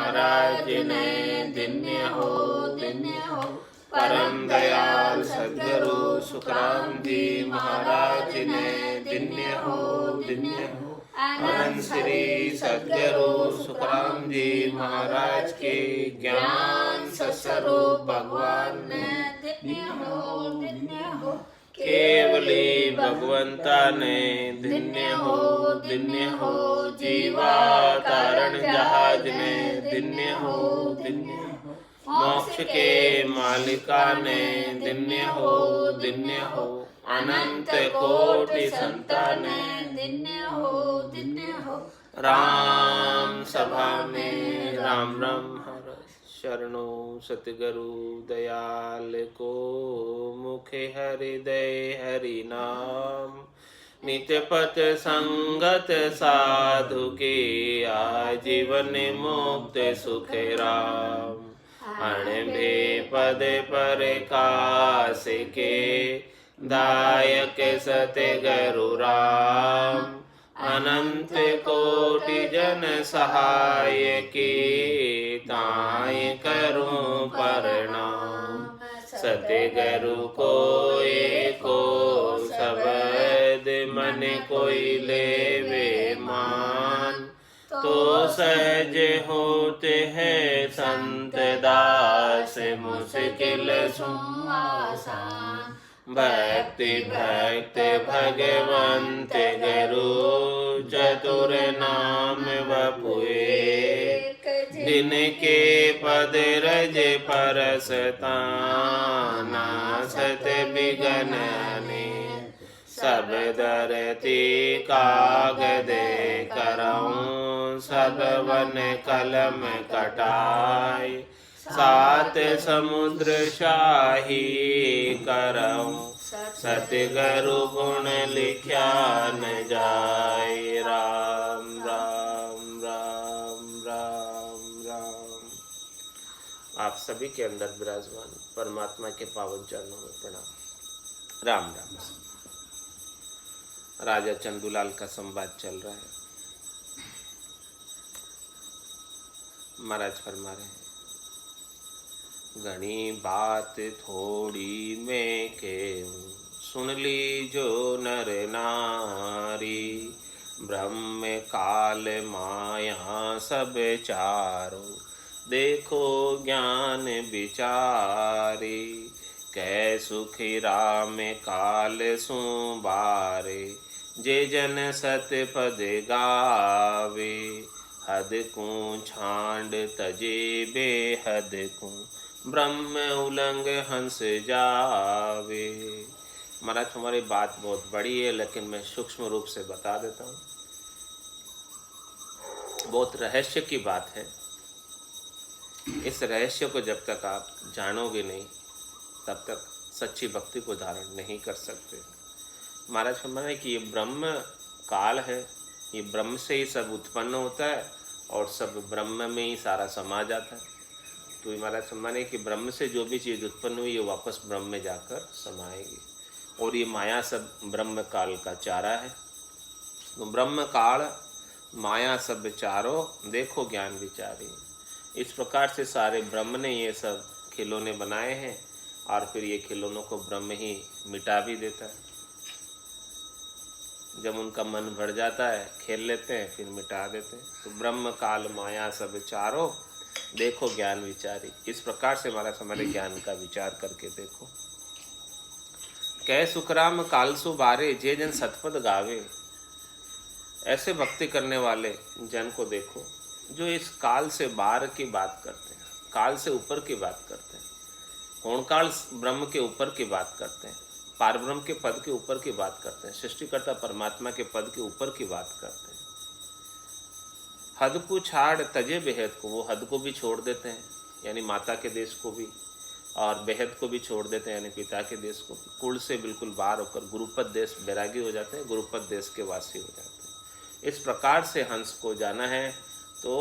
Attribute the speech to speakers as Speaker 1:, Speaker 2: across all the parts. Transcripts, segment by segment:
Speaker 1: महाराज ने धन्य हो परम दयाल सद्गुरु सुखराम जी महाराज ने धन्य हो अनंत श्री सद्गुरु सुखराम जी महाराज के ज्ञान सस्वरूप भगवान ने धन्य हो केवली भगवंता ने धन्य हो जीवा तारण जहाज ने धन्य हो मोक्ष के मालिका ने धन्य हो अनंत कोटि संताने धन्य हो राम सभा में राम राम हर शरणो सतगुरु दयाल को मुखे हृदय हरि नाम नित्य पथ संगत साधु के आजीवन मुक्त सुख राम अणबे पद पर कास के दायक सतगुरु राम अनंत कोटि जन सहाय के ताय करूं प्रणाम सतगुरु को एको शब्द मन कोई लेवे मान तो सहज होते हैं संत दास मुश्किल आसान भक्ति भक्त भगवंत गुरु चतुर नाम वपुए दिन के पद रज परसताना सत बिगनने सब दरती कागद करऊं सब वन कलम कटाई सात समुद्र शाही करऊं सतगुरु गुण लिख्या न जाए राम राम राम राम राम। आप सभी के अंदर विराजमान परमात्मा के पावन चरणों में प्रणाम। राम राम। राजा चंदूलाल का संवाद चल रहा है। महाराज फरमा रहे हैं, घनी बात थोड़ी मैं कहूँ सुन ली जो नर नारी ब्रह्म काल माया सब चारो देखो ज्ञान विचारी कै सुखी राम काल सुबारे जे जन सत पद गावे हद को छांड तजे बेहद को ब्रह्म उलंग हंस जावे। महाराज हमारी बात बहुत बड़ी है लेकिन मैं सूक्ष्म रूप से बता देता हूँ। बहुत रहस्य की बात है। इस रहस्य को जब तक आप जानोगे नहीं तब तक सच्ची भक्ति को धारण नहीं कर सकते। महाराज फरमाया कि ये ब्रह्म काल है, ये ब्रह्म से ही सब उत्पन्न होता है और सब ब्रह्म में ही सारा समा जाता है। तो महाराज फरमाया कि ब्रह्म से जो भी चीज़ उत्पन्न हुई ये वापस ब्रह्म में जाकर समाएगी और ये माया सब ब्रह्म काल का चारा है। तो ब्रह्म काल माया सब चारो देखो ज्ञान विचारी। इस प्रकार से सारे ब्रह्म ने ये सब खिलौने बनाए हैं और फिर ये खिलौनों को ब्रह्म ही मिटा भी देता है। जब उनका मन भर जाता है खेल लेते हैं फिर मिटा देते हैं। तो ब्रह्म काल माया सब चारो देखो ज्ञान विचारी। इस प्रकार से हमारे ज्ञान का विचार करके देखो। कै सुखराम कालसु बारे जे जन सतपद गावे। ऐसे भक्ति करने वाले जन को देखो जो इस काल से बाहर की बात करते हैं, काल से ऊपर की बात करते हैं, होणकाल ब्रह्म के ऊपर की बात करते हैं, पारब्रह्म के पद के ऊपर की बात करते हैं, सृष्टिकर्ता परमात्मा के पद के ऊपर की बात करते हैं। हद को छाड़ तजे बेहद को, वो हद को भी छोड़ देते हैं यानी माता के देश को भी, और बेहद को भी छोड़ देते हैं यानी पिता के देश को। कुल से बिल्कुल बाहर होकर गुरुपद देश बैरागी हो जाते हैं, गुरुपद देश के वासी हो जाते हैं। इस प्रकार से हंस को जाना है तो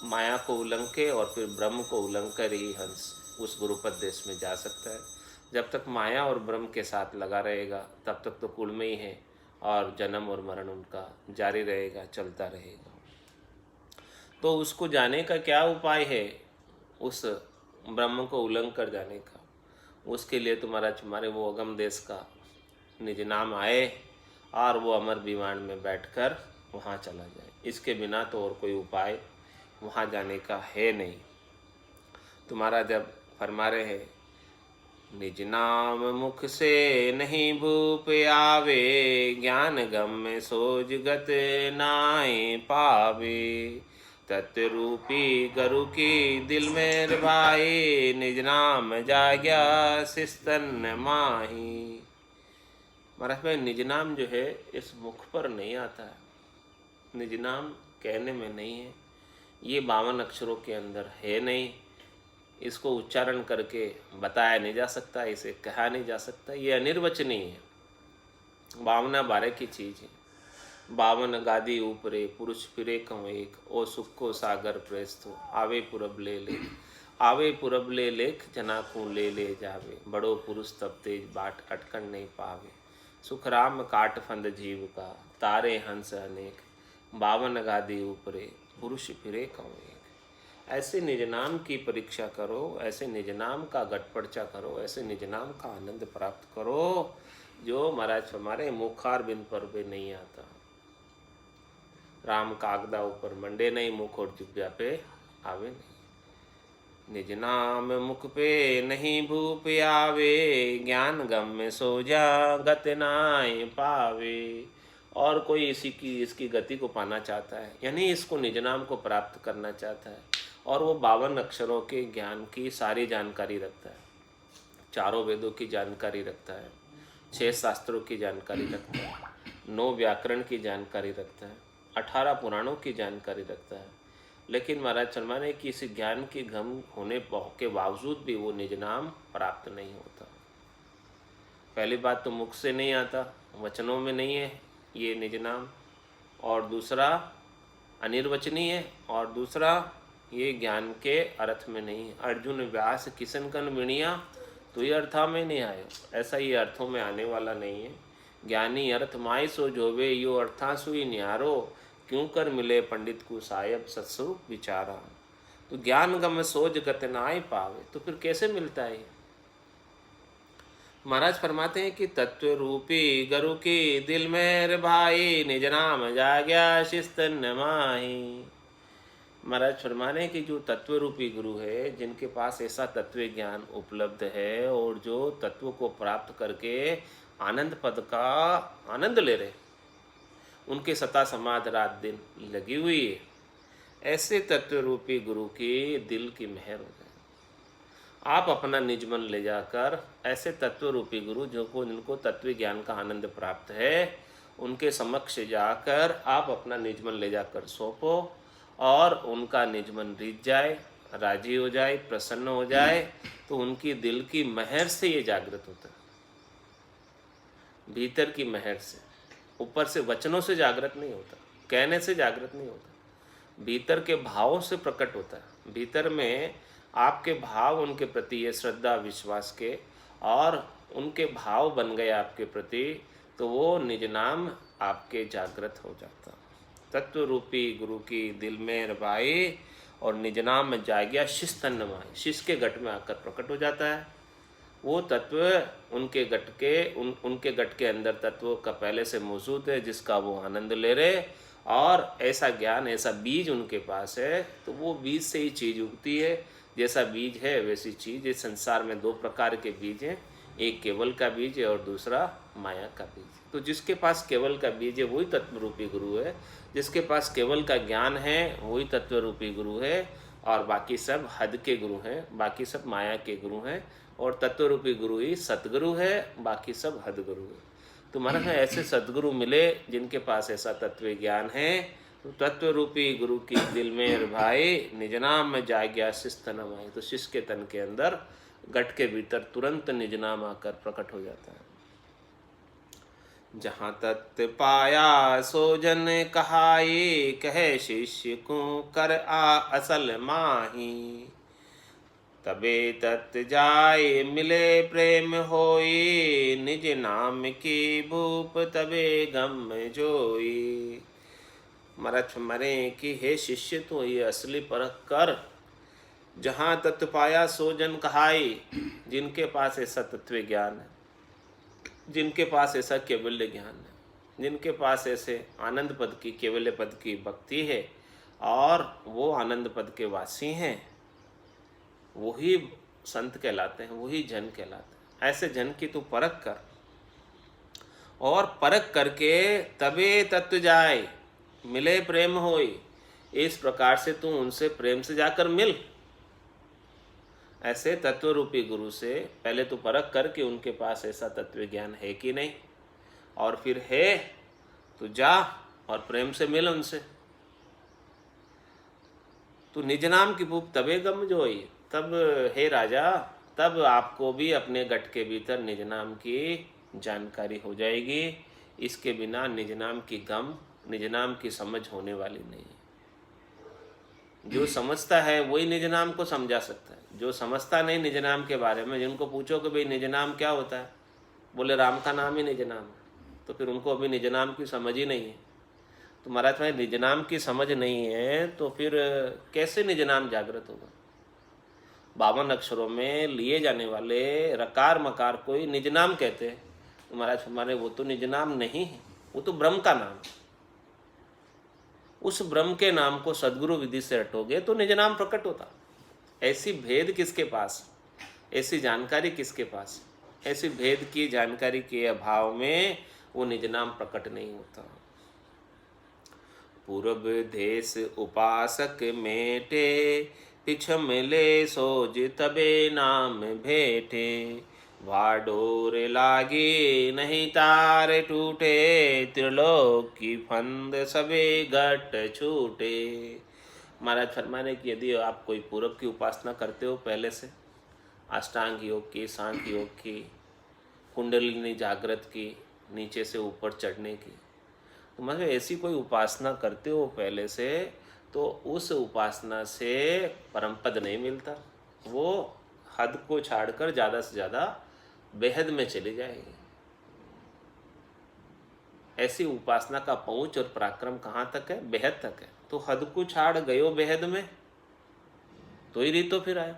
Speaker 1: माया को उलंघ के और फिर ब्रह्म को उलंघ कर ही हंस उस गुरुपद देश में जा सकता है। जब तक माया और ब्रह्म के साथ लगा रहेगा तब तक तो कुल में ही है और जन्म और मरण उनका जारी रहेगा, चलता रहेगा। तो उसको जाने का क्या उपाय है? उस ब्रह्म को उल्लंघ कर जाने का। उसके लिए तुम्हारे वो अगम देश का निज नाम आए और वो अमर विमान में बैठकर वहाँ चला जाए। इसके बिना तो और कोई उपाय वहाँ जाने का है नहीं। तुम्हारा जब फरमा रहे हैं, निज नाम मुख से नहीं भूप आवे, ज्ञान गम्य सोज गत नाय पावे। तत्व रूपी गुरु की दिल में भाई, निज नाम जाग्या सिस्तन माही। महाराज भाई, निज नाम जो है इस मुख पर नहीं आता है, निज नाम कहने में नहीं है, ये 52 अक्षरों के अंदर है नहीं, इसको उच्चारण करके बताया नहीं जा सकता, इसे कहा नहीं जा सकता, ये अनिर्वचनीय है, 52 की चीज़ है। 52 गादी ऊपरे पुरुष फिरे कम एक, ओ सुख को सागर प्रेस्तो, आवे पुरब ले ले, आवे पुरब ले लेख जनाकू ले जावे, बड़ो पुरुष तब तेज बाट अटकन नहीं पावे। सुख राम काट फंद जीव का, तारे हंस अनेक, 52 गादी ऊपरे पुरुष फिरे कम एक। ऐसे निज नाम की परीक्षा करो, ऐसे निज नाम का गठपर्चा करो, ऐसे निज नाम का आनंद प्राप्त करो जो महाराज हमारे मुखार बिंद पर भी नहीं आता। राम कागदा ऊपर मंडे नहीं, मुख और जिब्या पे आवे नहीं। निज नाम मुख पे नहीं भूप आवे, ज्ञान गम में सो जा गत नाय पावे। और कोई इसकी गति को पाना चाहता है, यानी इसको निज नाम को प्राप्त करना चाहता है, और वो 52 अक्षरों के ज्ञान की सारी जानकारी रखता है, 4 वेदों की जानकारी रखता है, 6 शास्त्रों की जानकारी रखता है, 9 व्याकरण की जानकारी रखता है, 18 पुराणों की जानकारी रखता है, लेकिन महाराज फरमाने कि इस ज्ञान के घम होने के बावजूद भी वो निज नाम प्राप्त नहीं होता। पहली बात तो मुख से नहीं आता, वचनों में नहीं है ये निज नाम, और दूसरा अनिर्वचनीय है, और दूसरा ये ज्ञान के अर्थ में नहीं है। अर्जुन व्यास किसन कन मिणिया, तो ये अर्थों में नहीं आयो, ऐसा ये अर्थों में आने वाला नहीं है। ज्ञानी अर्थ माय सो जोवे, यो अर्थासु ही न्यारो, क्यों कर मिले पंडित को सायब सत्स्वरूप विचारा। तो ज्ञान गम सोज गत नाय पावे, तो फिर कैसे मिलता है? महाराज फरमाते हैं कि तत्व रूपी गुरु की दिल में भाई, निज नाम जाग्या शिस्तन माही। महाराज फरमाने कि जो तत्व रूपी गुरु है, जिनके पास ऐसा तत्व ज्ञान उपलब्ध है और जो तत्व को प्राप्त करके आनंद पद का आनंद ले रहे, उनके सता समाध रात दिन लगी हुई है, ऐसे तत्व रूपी गुरु की दिल की मेहर हो जाए। आप अपना निज मन ले जाकर ऐसे तत्व रूपी गुरु जिनको तत्व ज्ञान का आनंद प्राप्त है, उनके समक्ष जाकर आप अपना निज मन ले जाकर सौंपो, और उनका निज मन रीझ जाए, राजी हो जाए, प्रसन्न हो जाए, तो उनकी दिल की मेहर से ये जागृत होता है, भीतर की मेहर से। ऊपर से वचनों से जागृत नहीं होता, कहने से जागृत नहीं होता, भीतर के भावों से प्रकट होता है। भीतर में आपके भाव उनके प्रति, ये श्रद्धा विश्वास के, और उनके भाव बन गए आपके प्रति, तो वो निज नाम आपके जागृत हो जाता। तत्व रूपी गुरु की दिल में रबाई, और निज नाम जाग्या शिस्तन माई, शिष्य के गट में आकर प्रकट हो जाता है। वो तत्व उनके गट के अंदर तत्व का पहले से मौजूद है, जिसका वो आनंद ले रहे, और ऐसा ज्ञान, ऐसा बीज उनके पास है, तो वो बीज से ही चीज़ उगती है। जैसा बीज है वैसी चीज़। इस संसार में 2 प्रकार के बीज हैं, एक केवल का बीज है और दूसरा माया का बीज है। तो जिसके पास केवल का बीज है वही तत्व रूपी गुरु है, जिसके पास केवल का ज्ञान है वही तत्व रूपी गुरु है, और बाकी सब हद के गुरु हैं, बाकी सब माया के गुरु हैं, और तत्व रूपी गुरु ही सतगुरु है, बाकी सब हद गुरु है। तो महाराज ऐसे सदगुरु मिले जिनके पास ऐसा तत्व ज्ञान है, तो तत्व रूपी गुरु की दिल में भाई, निज नाम में जाग्या शिस्तन माई। तो शिष्य के तन के अंदर, गट के भीतर तुरंत निज नाम आकर प्रकट हो जाता है। जहाँ तत्व पाया सो जन कहाई, कहे शिष्य को कर आ असल माही। तबे तत् जाए मिले प्रेम होई, निज नाम की भूप तबे गम जोई। महाराज फरमाने कि हे शिष्य, तो ये असली परख कर, जहाँ तत्व पाया सो जन कहाई। जिनके पास ऐसा तत्व ज्ञान है, जिनके पास ऐसा केवल्य ज्ञान है, जिनके पास ऐसे आनंद पद की, केवल्य पद की भक्ति है और वो आनंद पद के वासी हैं, वही संत कहलाते हैं, वही जन कहलाते हैं। ऐसे जन की तू परख कर, और परख करके तबे तत्व जाए, मिले प्रेम होई। इस प्रकार से तू उनसे प्रेम से जाकर मिल। ऐसे तत्व रूपी गुरु से पहले तू परख कर कि उनके पास ऐसा तत्व ज्ञान है कि नहीं, और फिर है तो जा और प्रेम से मिल उनसे। तू निज नाम की भूप तबे गम जोई। तब हे राजा, तब आपको भी अपने गट के भीतर निज नाम की जानकारी हो जाएगी। इसके बिना निज नाम की गम, निज नाम की समझ होने वाली नहीं है। जो समझता है वही निज नाम को समझा सकता है। जो समझता नहीं निज नाम के बारे में, जिनको पूछो कि भाई निज नाम क्या होता है, बोले राम का नाम ही निज नाम है, तो फिर उनको अभी निज नाम की समझ ही नहीं है। तो महाराज भाई, निज नाम की समझ नहीं है तो फिर कैसे निज नाम जागृत होगा। 52 अक्षरों में लिए जाने वाले रकार मकार को ही निज नाम कहते हैं। तो महाराज हमारे वो तो निज नाम नहीं है, वो तो ब्रह्म का नाम है। उस ब्रह्म के नाम को सद्गुरु विधि से रटोगे तो निज नाम प्रकट होता। ऐसी भेद किसके पास, ऐसी जानकारी किसके पास, ऐसी भेद की जानकारी के अभाव में वो निज नाम प्रकट नहीं होता। पूर्व देश उपासक मेटे, पिछ मिले सोज तबे नाम भेटे। वाडोर लागे नहीं तार टूटे, त्रिलोक की फंद सबे घट छूटे। महाराज फरमाने कि यदि आप कोई पूरब की उपासना करते हो पहले से, अष्टांग योग की, सांख्य योग की, कुंडलिनी जागृत की, नीचे से ऊपर चढ़ने की, तो मतलब ऐसी कोई उपासना करते हो पहले से, तो उस उपासना से परम पद नहीं मिलता। वो हद को छाड़कर ज़्यादा से ज़्यादा बेहद में चले जाएंगे। ऐसी उपासना का पहुँच और पराक्रम कहाँ तक है? बेहद तक है। तो हद को छाड़ गयो बेहद में, तो ही रीतो फिर आया।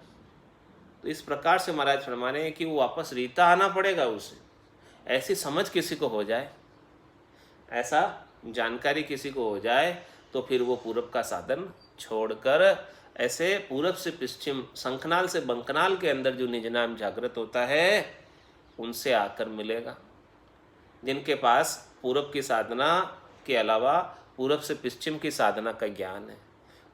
Speaker 1: तो इस प्रकार से महाराज फरमाने हैं कि वो वापस रीता आना पड़ेगा उसे। ऐसी समझ किसी को हो जाए, ऐसा जानकारी किसी को हो जाए, तो फिर वो पूरब का साधन छोड़कर ऐसे पूरब से पश्चिम, शंखनाल से बंकनाल के अंदर जो निज नाम जागृत होता है, उनसे आकर मिलेगा। जिनके पास पूरब की साधना के अलावा पूरब से पश्चिम की साधना का ज्ञान है,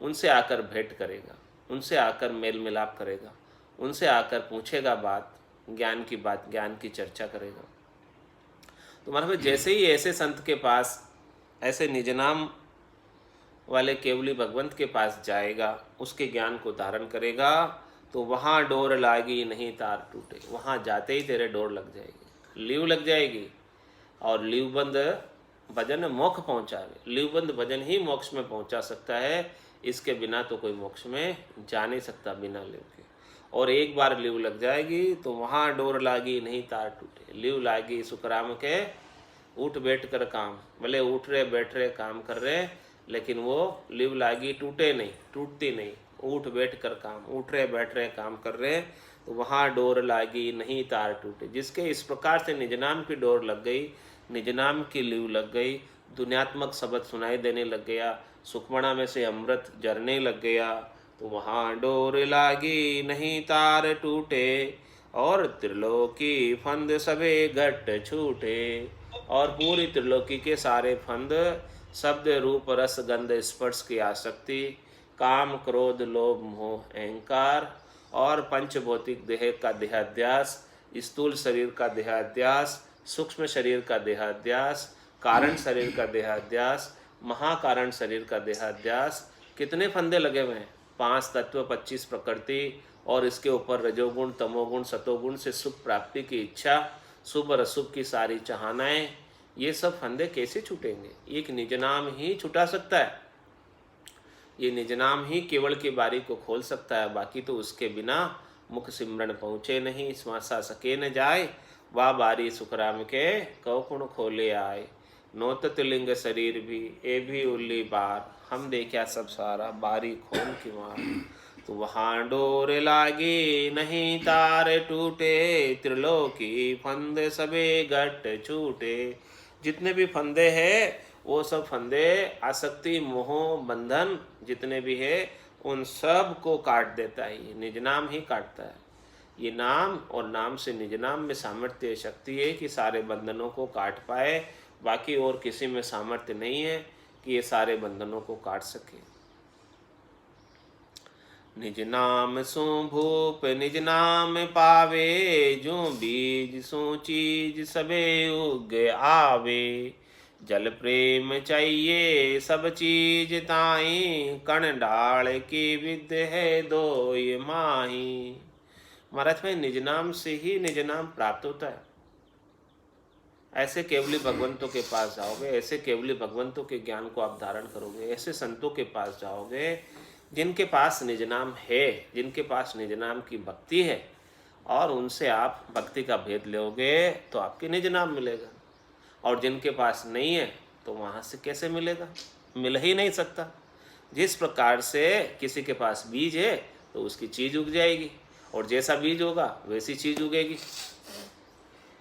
Speaker 1: उनसे आकर भेंट करेगा, उनसे आकर मेल मिलाप करेगा, उनसे आकर पूछेगा बात, ज्ञान की बात, ज्ञान की चर्चा करेगा। तो मतलब जैसे ही ऐसे संत के पास, ऐसे निज नाम वाले केवली भगवंत के पास जाएगा, उसके ज्ञान को धारण करेगा, तो वहाँ डोर लागी नहीं तार टूटे। वहाँ जाते ही तेरे डोर लग जाएगी, लीव लग जाएगी। और लीवबंद भजन मोक्ष पहुँचावे। लीवबंद भजन ही मोक्ष में पहुँचा सकता है, इसके बिना तो कोई मोक्ष में जा नहीं सकता बिना लीव के। और एक बार लीव लग जाएगी तो वहाँ डोर लागी नहीं तार टूटे। लीव लागी सुखराम के उठ बैठ कर काम, भले उठ रहे बैठ रहे काम कर रहे, लेकिन वो लीव लागी टूटे नहीं, टूटती नहीं। उठ बैठ कर काम, उठ रहे बैठ रहे काम कर रहे, तो वहाँ डोर लागी नहीं तार टूटे। जिसके इस प्रकार से निज नाम की डोर लग गई, निज नाम की लीव लग गई, दुनियात्मक शब्द सुनाई देने लग गया, सुखमणा में से अमृत झरने लग गया, तो वहाँ डोर लागी नहीं तार टूटे। और त्रिलोकी फंद सबे घट छूटे। और पूरी त्रिलोकी के सारे फंद, शब्द रूप रस गंध स्पर्श की आसक्ति, काम क्रोध लोभ मोह अहंकार, और पंचभौतिक देह का देहाध्यास, स्थूल शरीर का देहाध्यास, सूक्ष्म शरीर का देहाध्यास, कारण शरीर का देहाध्यास, महाकारण शरीर का देहाध्यास। कितने फंदे लगे हुए हैं? 5 तत्व, 25 प्रकृति, और इसके ऊपर रजोगुण तमोगुण सतोगुण से सुख प्राप्ति की इच्छा, शुभ और अशुभ की सारी चाहनाएं। ये सब फंदे कैसे छूटेंगे? एक निज नाम ही छुटा सकता है। ये निज नाम ही केवल की बारी को खोल सकता है, बाकी तो उसके बिना मुख सिमरन पहुँचे नहीं। श्वासा सके न जाए, वाह बारी सुखराम के कौ कुण खोले आए। नोत तिलिंग शरीर भी ए भी उल्ली बार, हम देखा सब सारा बारी खोल की मार। तो वहाँ डोर लागी नहीं तार टूटे, त्रिलोकी फंदे सबे गट छूटे। जितने भी फंदे हैं वो सब फंदे आसक्ति मोह बंधन जितने भी है उन सब को काट देता है। ये निज नाम ही काटता है। ये नाम और नाम से निज नाम में सामर्थ्य शक्ति है कि सारे बंधनों को काट पाए। बाकी और किसी में सामर्थ्य नहीं है कि ये सारे बंधनों को काट सके। निज नाम सो भूप निज नाम पावे, जो बीज सो चीज सबे उग आवे। जल प्रेम चाहिए सब चीज ताई, कण डाल की विद है दोय माही। महाराज भाई निज नाम से ही निज नाम प्राप्त होता है। ऐसे केवली भगवंतों के पास जाओगे, ऐसे केवली भगवंतों के ज्ञान को आप धारण करोगे, ऐसे संतों के पास जाओगे जिनके पास निज नाम है, जिनके पास निज नाम की भक्ति है, और उनसे आप भक्ति का भेद लोगे तो आपके निज नाम मिलेगा। और जिनके पास नहीं है तो वहाँ से कैसे मिलेगा? मिल ही नहीं सकता। जिस प्रकार से किसी के पास बीज है तो उसकी चीज उग जाएगी, और जैसा बीज होगा वैसी चीज उगेगी।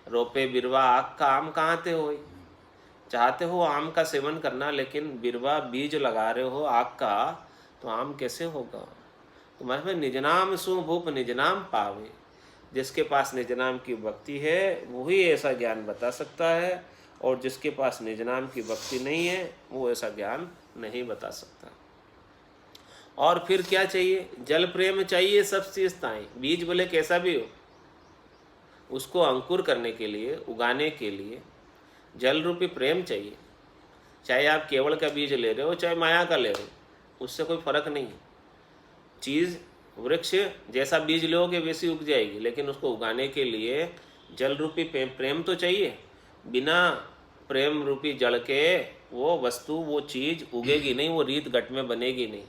Speaker 1: रोपे बिरवा आग का आम कहाँ ते हो? चाहते हो आम का सेवन करना, लेकिन बिरवा बीज लगा रहे हो आग का, तो आम कैसे होगा? तो मैं निज नाम सु भूप निज नाम पावे। जिसके पास निज नाम की भक्ति है वही ऐसा ज्ञान बता सकता है, और जिसके पास निज नाम की भक्ति नहीं है वो ऐसा ज्ञान नहीं बता सकता। और फिर क्या चाहिए? जल प्रेम चाहिए सब चीज ताई। बीज बोले कैसा भी हो, उसको अंकुर करने के लिए, उगाने के लिए जल रूपी प्रेम चाहिए। चाहे आप केवल का बीज ले रहे हो चाहे माया का ले रहे हो, उससे कोई फर्क नहीं है। चीज़ वृक्ष जैसा बीज लोगे वैसी उग जाएगी, लेकिन उसको उगाने के लिए जल रूपी प्रेम तो चाहिए। बिना प्रेम रूपी जल के वो वस्तु, वो चीज़ उगेगी नहीं, वो रीत गट में बनेगी नहीं।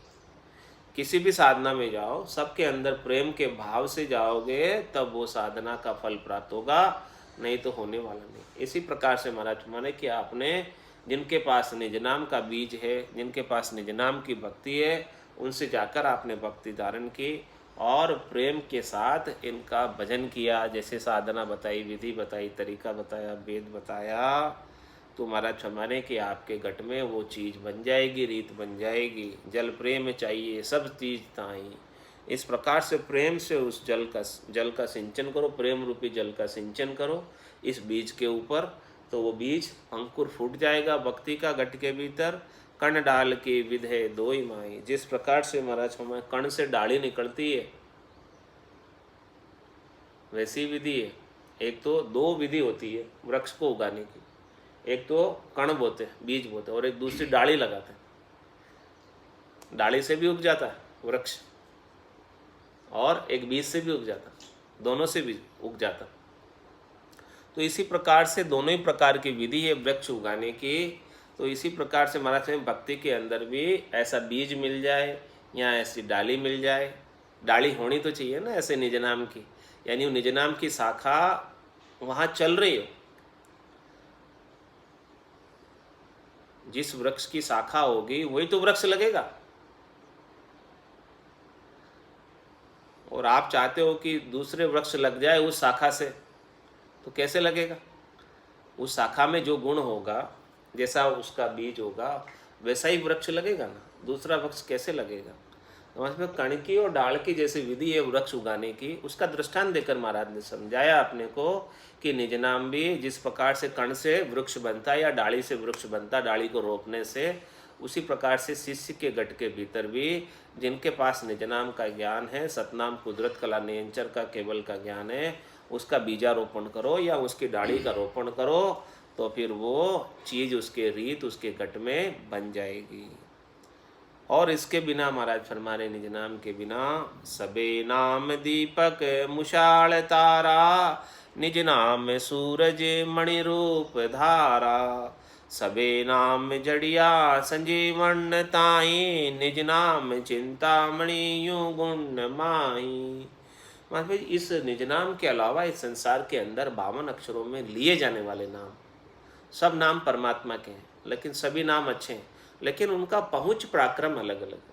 Speaker 1: किसी भी साधना में जाओ, सबके अंदर प्रेम के भाव से जाओगे तब वो साधना का फल प्राप्त होगा, नहीं तो होने वाला नहीं। इसी प्रकार से महाराज माने कि आपने जिनके पास निज नाम का बीज है, जिनके पास निज नाम की भक्ति है, उनसे जाकर आपने भक्ति धारण की और प्रेम के साथ इनका भजन किया। जैसे साधना बताई, विधि बताई, तरीका बताया, वेद बताया, तो महाराज हमारे कि आपके घट में वो चीज़ बन जाएगी, रीत बन जाएगी। जल प्रेम चाहिए सब चीज़ ताई। इस प्रकार से प्रेम से उस जल का सिंचन करो, प्रेम रूपी जल का सिंचन करो इस बीज के ऊपर, तो वो बीज अंकुर फूट जाएगा भक्ति का घट के भीतर। कण डाल के विध है दोई माई। जिस प्रकार से महाराज हमारे कण से डाली निकलती है वैसी विधि है। एक तो दो विधि होती है वृक्ष को उगाने की, एक तो कण बोते हैं, बीज बोते हैं, और एक दूसरी डाली लगाते हैं। डाली से भी उग जाता है वृक्ष, और एक बीज से भी उग जाता है, दोनों से भी उग जाता। तो इसी प्रकार से दोनों ही प्रकार की विधि है वृक्ष उगाने की। तो इसी प्रकार से महाराज में भक्ति के अंदर भी ऐसा बीज मिल जाए या ऐसी डाली मिल जाए। डाली होनी तो चाहिए ना ऐसे निज नाम की, यानी निज नाम की शाखा वहाँ चल रही हो। जिस वृक्ष की शाखा होगी वही तो वृक्ष लगेगा। और आप चाहते हो कि दूसरे वृक्ष लग जाए उस शाखा से, तो कैसे लगेगा? उस शाखा में जो गुण होगा, जैसा उसका बीज होगा, वैसा ही वृक्ष लगेगा ना, दूसरा वृक्ष कैसे लगेगा? तो इसमें कण की और डाल की जैसी विधि है वृक्ष उगाने की, उसका दृष्टांत देकर महाराज ने समझाया अपने को कि निज नाम भी जिस प्रकार से कण से वृक्ष बनता है या डाली से वृक्ष बनता है, डाली को रोपने से, उसी प्रकार से शिष्य के घट के भीतर भी जिनके पास निज नाम का ज्ञान है, सतनाम कुदरत कला नियंचर का केवल का ज्ञान है, उसका बीजारोपण करो या उसकी डाली का रोपण करो, तो फिर वो चीज़ उसके रीत उसके घट में बन जाएगी। और इसके बिना महाराज फरमाने निज नाम के बिना सबे नाम दीपक मुशाल तारा, निज नाम सूरज मणि रूप धारा। सबे नाम जड़िया संजीवन ताई, निज नाम चिंतामणि यूं गुण माई। मतलब इस निज नाम के अलावा इस संसार के अंदर 52 अक्षरों में लिए जाने वाले नाम, सब नाम परमात्मा के हैं, लेकिन सभी नाम अच्छे हैं, लेकिन उनका पहुंच पराक्रम अलग अलग है।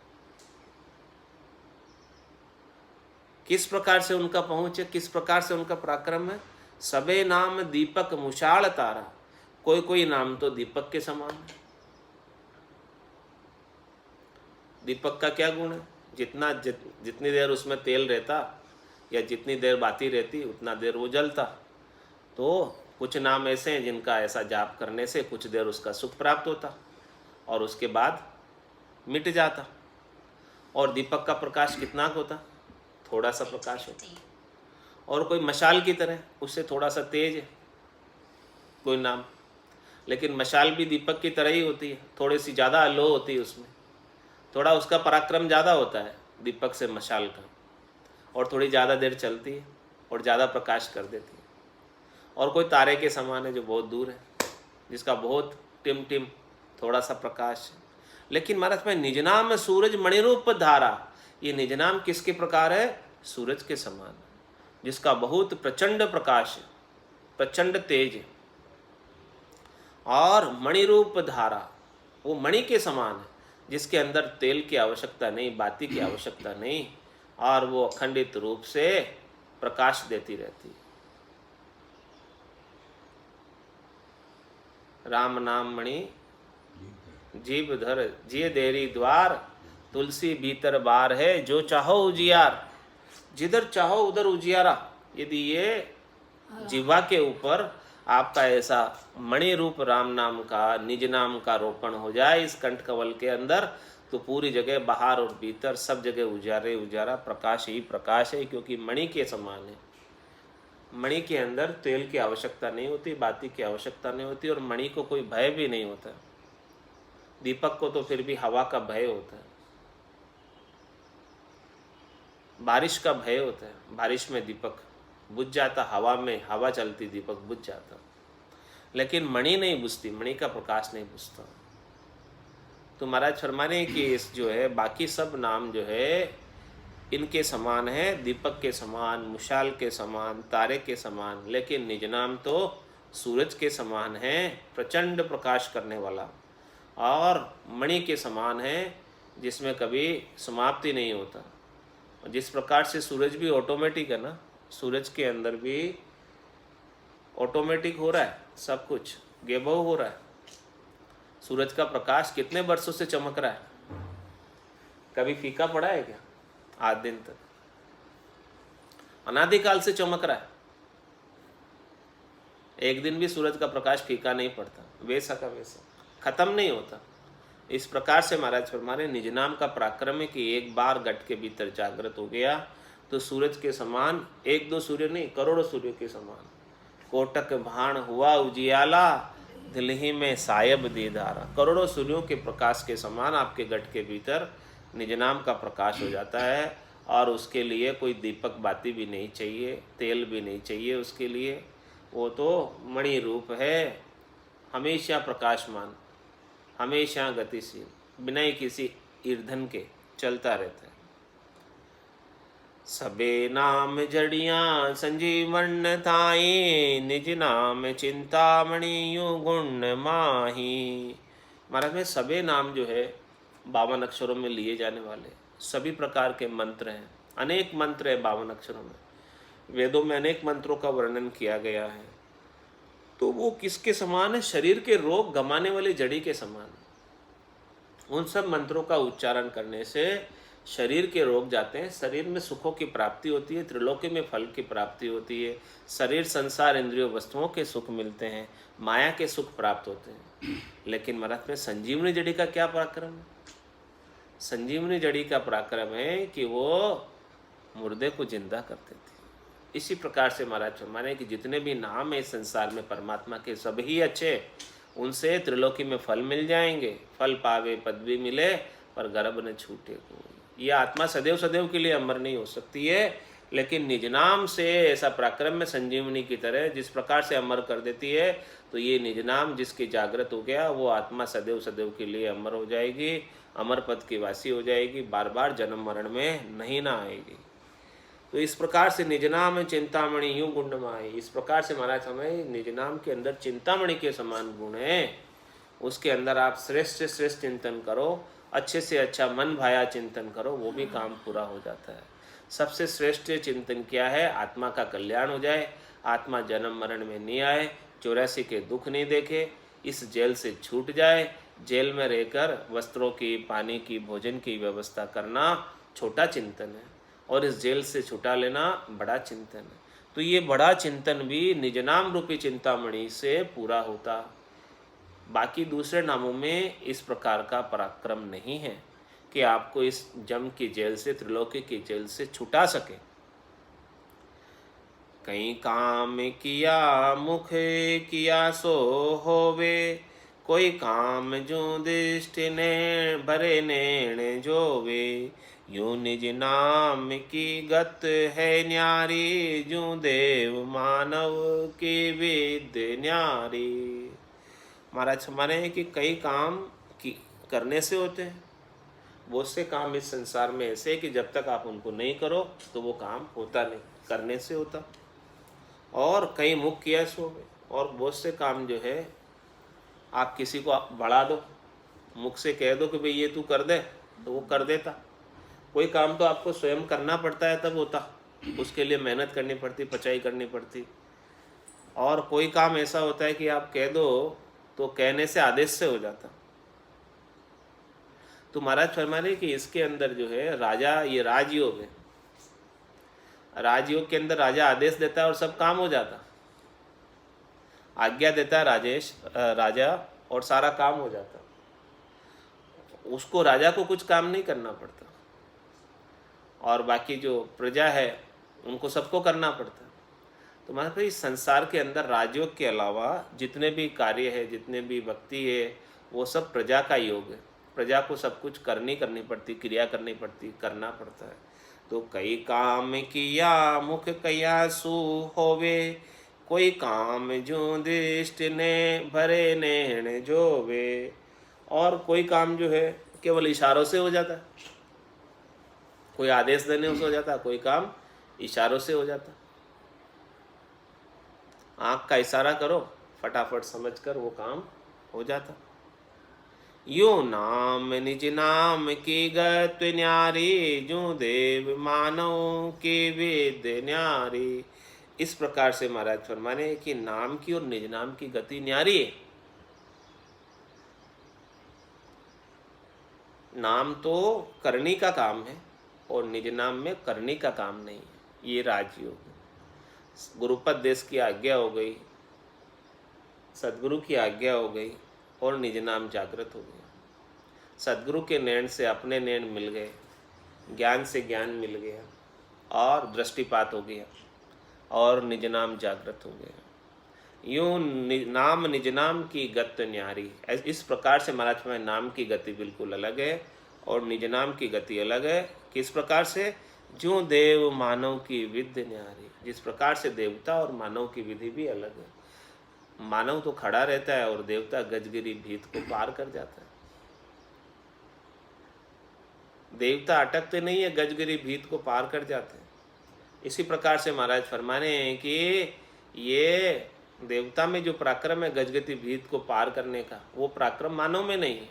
Speaker 1: किस प्रकार से उनका पहुंच है, किस प्रकार से उनका पराक्रम है। सबे नाम दीपक मुशाल तारा, कोई कोई नाम तो दीपक के समान है। दीपक का क्या गुण है, जितनी देर उसमें तेल रहता या जितनी देर बाती रहती उतना देर वो जलता। तो कुछ नाम ऐसे हैं जिनका ऐसा जाप करने से कुछ देर उसका सुख प्राप्त होता और उसके बाद मिट जाता। और दीपक का प्रकाश कितना होता, थोड़ा सा प्रकाश होता। और कोई मशाल की तरह, उससे थोड़ा सा तेज है कोई नाम, लेकिन मशाल भी दीपक की तरह ही होती है, थोड़ी सी ज़्यादा लो होती है, उसमें थोड़ा उसका पराक्रम ज़्यादा होता है दीपक से मशाल का, और थोड़ी ज़्यादा देर चलती है और ज़्यादा प्रकाश कर देती है। और कोई तारे के समान है जो बहुत दूर है, जिसका बहुत टिम टिम थोड़ा सा प्रकाश है। लेकिन महाराज में निज नाम सूरज मणिरूप धारा, ये निज नाम किसके प्रकार है, सूरज के समान, जिसका बहुत प्रचंड प्रकाश है, प्रचंड तेज है। और मणिरूप धारा, वो मणि के समान है, जिसके अंदर तेल की आवश्यकता नहीं, बाती की आवश्यकता नहीं, और वो अखंडित रूप से प्रकाश देती रहती है। राम नाम मणि जीव धर जिय देरी द्वार, तुलसी भीतर बार है जो चाहो उजियार। जिधर चाहो उधर उजियारा। यदि ये जीवा के ऊपर आपका ऐसा मणि रूप राम नाम का, निज नाम का रोपण हो जाए इस कंठ कवल के अंदर, तो पूरी जगह बाहर और भीतर सब जगह उजारे उजारा, प्रकाश ही प्रकाश है, क्योंकि मणि के समान है। मणि के अंदर तेल की आवश्यकता नहीं होती, बाती की आवश्यकता नहीं होती, और मणि को कोई भय भी नहीं होता। दीपक को तो फिर भी हवा का भय होता है, बारिश का भय होता है, बारिश में दीपक बुझ जाता, हवा में हवा चलती दीपक बुझ जाता, लेकिन मणि नहीं बुझती, मणि का प्रकाश नहीं बुझता। तो महाराज फरमा रहे हैं कि इस जो है बाकी सब नाम जो है इनके समान है, दीपक के समान, मुशाल के समान, तारे के समान, लेकिन निज नाम तो सूरज के समान है, प्रचंड प्रकाश करने वाला, और मणि के समान है, जिसमें कभी समाप्ति नहीं होता। जिस प्रकार से सूरज भी ऑटोमेटिक है ना, सूरज के अंदर भी ऑटोमेटिक हो रहा है, सब कुछ गेबो हो रहा है। सूरज का प्रकाश कितने वर्षों से चमक रहा है, कभी फीका पड़ा है क्या? आज दिन तक अनादिकाल से चमक रहा है, एक दिन भी सूरज का प्रकाश फीका नहीं पड़ता, वैसा का वैसा खत्म नहीं होता। इस प्रकार से महाराज फरमाने निज नाम का पराक्रम है कि एक बार गट के भीतर जागृत हो गया तो सूरज के समान, एक दो सूर्य नहीं, करोड़ों सूर्य के समान, कोटक भाण हुआ उजियाला, दिल्ही में सायब दीदारा। करोड़ों सूर्यों के प्रकाश के समान आपके गट के भीतर निज नाम का प्रकाश हो जाता है, और उसके लिए कोई दीपक बाती भी नहीं चाहिए, तेल भी नहीं चाहिए उसके लिए, वो तो मणि रूप है, हमेशा प्रकाशमान, हमेशा गतिशील, बिना ही किसी ईंधन के चलता रहता है। सबे नाम जड़ियाँ संजीवन थाई, निज नाम चिंतामणि यू गुण माही। महाराज में सबे नाम जो है 52 अक्षरों में लिए जाने वाले सभी प्रकार के मंत्र हैं, अनेक मंत्र है 52 अक्षरों में। वेदों में अनेक मंत्रों का वर्णन किया गया है, तो वो किसके समान है? शरीर के रोग गमाने वाली जड़ी के समान। उन सब मंत्रों का उच्चारण करने से शरीर के रोग जाते हैं, शरीर में सुखों की प्राप्ति होती है, त्रिलोकी में फल की प्राप्ति होती है, शरीर संसार इंद्रियों वस्तुओं के सुख मिलते हैं, माया के सुख प्राप्त होते हैं। लेकिन महाराज में संजीवनी जड़ी का क्या पराक्रम है? संजीवनी जड़ी का पराक्रम है कि वो मुर्दे को जिंदा कर देती है। इसी प्रकार से महाराज फरमाने कि जितने भी नाम है संसार में परमात्मा के सभी अच्छे, उनसे त्रिलोकी में फल मिल जाएंगे, फल पावे पदवी मिले पर गर्भ न छूटे कोई। यह आत्मा सदैव सदैव के लिए अमर नहीं हो सकती है, लेकिन निज नाम से ऐसा पराक्रम में संजीवनी की तरह जिस प्रकार से अमर कर देती है, तो ये निज नाम जिसकी जागृत हो गया वो आत्मा सदैव सदैव के लिए अमर हो जाएगी, अमर पद की वासी हो जाएगी, बार बार जन्म मरण में नहीं ना आएगी। तो इस प्रकार से निज नाम चिंतामणि यूं गुंडमाई, इस प्रकार से महाराज हमें निज नाम के अंदर चिंतामणि के समान गुण है, उसके अंदर आप श्रेष्ठ से श्रेष्ठ चिंतन करो, अच्छे से अच्छा मन भाया चिंतन करो, वो भी काम पूरा हो जाता है। सबसे श्रेष्ठ चिंतन क्या है? आत्मा का कल्याण हो जाए, आत्मा जन्म मरण में नहीं आए, 84 के दुख नहीं देखे, इस जेल से छूट जाए। जेल में रहकर वस्त्रों की, पानी की, भोजन की व्यवस्था करना छोटा चिंतन है, और इस जेल से छुटा लेना बड़ा चिंतन है। तो ये बड़ा चिंतन भी निज नाम रूपी चिंतामणि से पूरा होता। बाकी दूसरे नामों में इस प्रकार का पराक्रम नहीं है कि आपको इस जम की जेल से, त्रिलोकी की जेल से छुटा सके। कई काम किया मुख किया सो होवे, कोई काम जो दृष्टि ने भरे नैण जोवे, यूं निज नाम की गत है न्यारी, जो देव मानव की विद्य न्यारी। महाराज हमारे कि कई काम की करने से होते हैं, बहुत से काम इस संसार में ऐसे कि जब तक आप उनको नहीं करो तो वो काम होता नहीं, करने से होता। और कई मुख किया सो, और बहुत से काम जो है आप किसी को बढ़ा दो, मुख से कह दो कि भाई ये तू कर दे, तो वो कर देता। कोई काम तो आपको स्वयं करना पड़ता है तब होता, उसके लिए मेहनत करनी पड़ती, पचाई करनी पड़ती। और कोई काम ऐसा होता है कि आप कह दो तो कहने से, आदेश से हो जाता। तो महाराज फरमा रहे कि इसके अंदर जो है राजा, ये राजयोग है, राजयोग के अंदर राजा आदेश देता है और सब काम हो जाता, आज्ञा देता है राजा और सारा काम हो जाता। उसको, राजा को कुछ काम नहीं करना पड़ता, और बाकी जो प्रजा है उनको सबको करना पड़ता। तो मतलब इस संसार के अंदर राजयोग के अलावा जितने भी कार्य है, जितने भी भक्ति है, वो सब प्रजा का योग है। प्रजा को सब कुछ करनी पड़ती, क्रिया करनी पड़ती, करना पड़ता है। तो कई काम किया मुख कया सु होवे, कोई काम जो दृष्टि ने भरे नैण जोवे। और कोई काम जो है केवल इशारों से हो जाता है, कोई आदेश देने से हो जाता, कोई काम इशारों से हो जाता। आँख का इशारा करो, फटाफट समझकर वो काम हो जाता। यो नाम निज नाम की गत न्यारी, जो देव मानव की विद्य न्यारी। इस प्रकार से महाराज फरमाने कि नाम की और निज नाम की गति न्यारी है। नाम तो करनी का काम है और निज नाम में करनी का काम नहीं है। ये राजयोग। गुरुपद देश की आज्ञा हो गई, सदगुरु की आज्ञा हो गई, और निज नाम जागृत हो गया। सदगुरु के नैन से अपने नैन मिल गए, ज्ञान से ज्ञान मिल गया, और दृष्टिपात हो गया, और निज नाम जागृत हो गया। यूं नाम निज नाम की गत न्यारी। इस प्रकार से महाराज में नाम की गति बिल्कुल अलग है और निज नाम की गति अलग है। किस प्रकार से? जो देव मानव की विद्य न्यारी। जिस प्रकार से देवता और मानव की विधि भी अलग है। मानव तो खड़ा रहता है और देवता गजगिरी भीत को पार कर जाता है। देवता अटकते नहीं है, गजगिरी भीत को पार कर जाते हैं। इसी प्रकार से महाराज फरमाने हैं कि ये देवता में जो पराक्रम है गजगति भीत को पार करने का, वो पराक्रम मानव में नहीं है।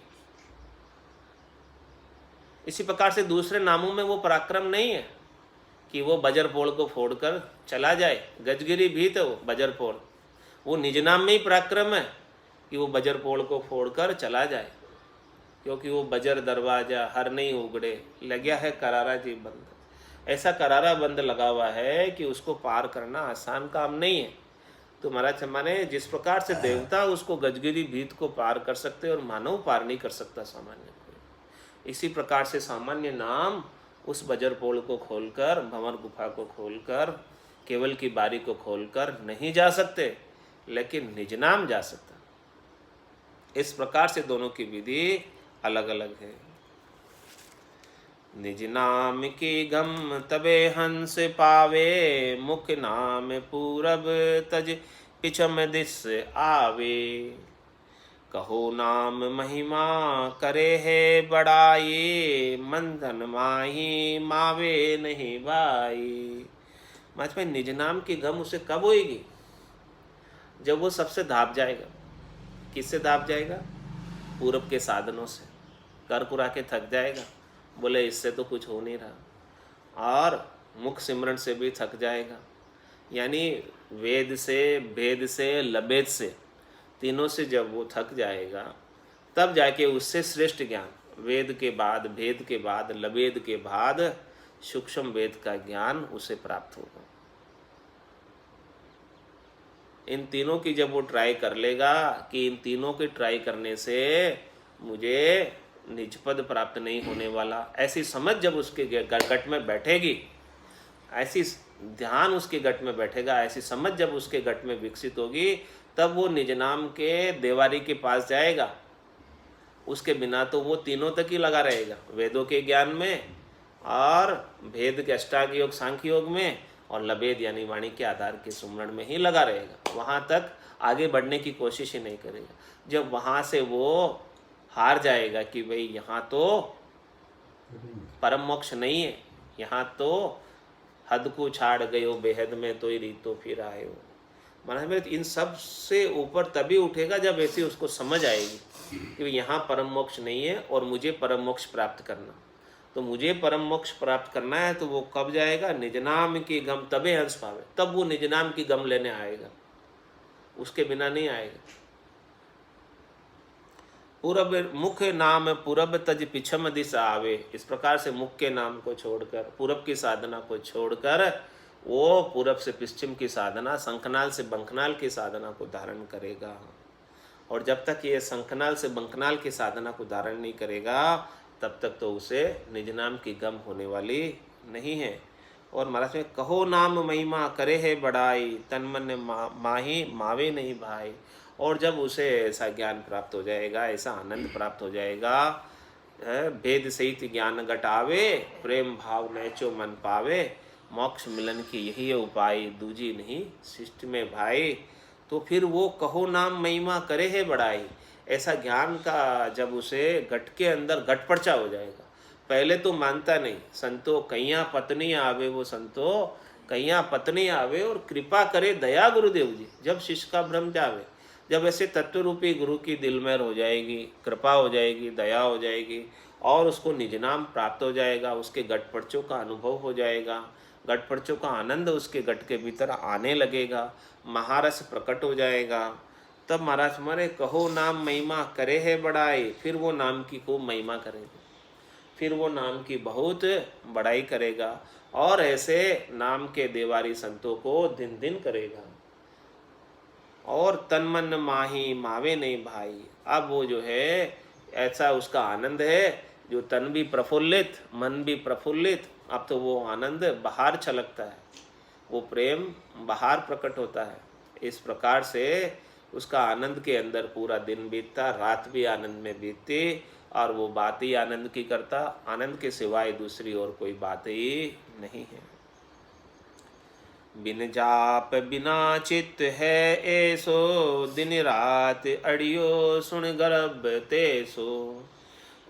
Speaker 1: इसी प्रकार से दूसरे नामों में वो पराक्रम नहीं है कि वो बजरपोल को फोड़कर चला जाए। गजगिरी भीत है वो बजरपोल। वो निज नाम में ही पराक्रम है कि वो बजरपोल को फोड़कर चला जाए, क्योंकि वो बजर दरवाजा हर नहीं उगड़े, लग्या है करारा जी बंद। ऐसा करारा बंद लगा हुआ है कि उसको पार करना आसान काम नहीं है। तो महाराज हमारे जिस प्रकार से देवता उसको गजगिरी भीत को पार कर सकते और मानव पार नहीं कर सकता सामान्य को, इसी प्रकार से सामान्य नाम उस बजरपोल को खोलकर, भंवर गुफा को खोलकर, केवल की बारी को खोलकर नहीं जा सकते, लेकिन निज नाम जा सकता। इस प्रकार से दोनों की विधि अलग अलग है। निज नाम की गम तबे हंस पावे, मुख नाम पूरब तज पिछम दिस आवे। कहो नाम महिमा करे है बड़ाई, मंथन माही मावे नहीं भाई। महाराज भाई निज नाम की गम उसे कब होएगी? जब वो सबसे धाप जाएगा। किससे धाप जाएगा? पूरब के साधनों से। कर कुरा के थक जाएगा, बोले इससे तो कुछ हो नहीं रहा। और मुख सिमरन से भी थक जाएगा, यानी वेद से, भेद से, लबेद से, तीनों से जब वो थक जाएगा तब जाके उससे श्रेष्ठ ज्ञान, वेद के बाद, भेद के बाद, लबेद के बाद सूक्ष्म वेद का ज्ञान उसे प्राप्त होगा। इन तीनों की जब वो ट्राई कर लेगा कि इन तीनों के ट्राई करने से मुझे निज पद प्राप्त नहीं होने वाला, ऐसी समझ जब उसके गट में बैठेगी, ऐसी ध्यान उसके गट में बैठेगा, ऐसी समझ जब उसके गट में विकसित होगी, तब वो निज नाम के देवारी के पास जाएगा। उसके बिना तो वो तीनों तक ही लगा रहेगा, वेदों के ज्ञान में और भेद के अष्टांग योग, सांख्य योग में, और लबेद यानी वाणी के आधार के सुमरण में ही लगा रहेगा। वहाँ तक आगे बढ़ने की कोशिश ही नहीं करेगा। जब वहाँ से वो हार जाएगा कि भाई यहाँ तो परम मोक्ष नहीं है, यहाँ तो हद को छाड़ गयो बेहद में तो ही रीतो फिर आए हो। महाराज इन सब से ऊपर तभी उठेगा जब ऐसी उसको समझ आएगी कि यहाँ परम मोक्ष नहीं है और मुझे परम मोक्ष प्राप्त करना। तो मुझे परम मोक्ष प्राप्त करना है तो वो कब जाएगा? निज नाम की गम तबे हंस पावे, तब वो निज नाम की गम लेने आएगा, उसके बिना नहीं आएगा। पूरब मुख नाम पूरब तज पिछम दिशा आवे, इस प्रकार से मुख के नाम को छोड़कर, पूरब की साधना को छोड़कर वो पूरब से पश्चिम की साधना, शंखनाल से बंखनाल की साधना को धारण करेगा। और जब तक ये शंखनाल से बंखनाल की साधना को धारण नहीं करेगा तब तक तो उसे निज नाम की गम होने वाली नहीं है। और महाराज में कहो नाम महिमा करे है बड़ाई, तन मन माही मावे नहीं भाई। और जब उसे ऐसा ज्ञान प्राप्त हो जाएगा, ऐसा आनंद प्राप्त हो जाएगा, भेद सहित ज्ञान घटावे, प्रेम भाव नैचो मन पावे, मोक्ष मिलन की यही उपाय, दूजी नहीं शिष्ट में भाई। तो फिर वो कहो नाम महिमा करे है बड़ाई, ऐसा ज्ञान का जब उसे घट के अंदर घट पर्चा हो जाएगा। पहले तो मानता नहीं, संतो कैया पत्नी आवे, वो संतो कैया पत्नी आवे और कृपा करे दया गुरुदेव जी। जब शिष्य का भ्रम जावे, जब ऐसे तत्व रूपी गुरु की दिलमेर हो जाएगी, कृपा हो जाएगी, दया हो जाएगी और उसको निज नाम प्राप्त हो जाएगा, उसके गट पर्चों का अनुभव हो जाएगा, गट पर्चों का आनंद उसके गट के भीतर आने लगेगा, महारस प्रकट हो जाएगा, तब महाराज हमारे कहो नाम महिमा करे है बड़ाई। फिर वो नाम की खूब महिमा करेगा, फिर वो नाम की बहुत बड़ाई करेगा और ऐसे नाम के देवारी संतों को दिन दिन करेगा। और तन मन माही मावे नहीं भाई। अब वो जो है ऐसा उसका आनंद है, जो तन भी प्रफुल्लित, मन भी प्रफुल्लित, अब तो वो आनंद बाहर छलकता है, वो प्रेम बाहर प्रकट होता है। इस प्रकार से उसका आनंद के अंदर पूरा दिन बीतता, रात भी आनंद में बीतती और वो बात ही आनंद की करता, आनंद के सिवाय दूसरी और कोई बात ही नहीं है। बिन जाप बिना चित्त है ऐसो, दिन रात अड़ियो सुन गर्भ तेसो,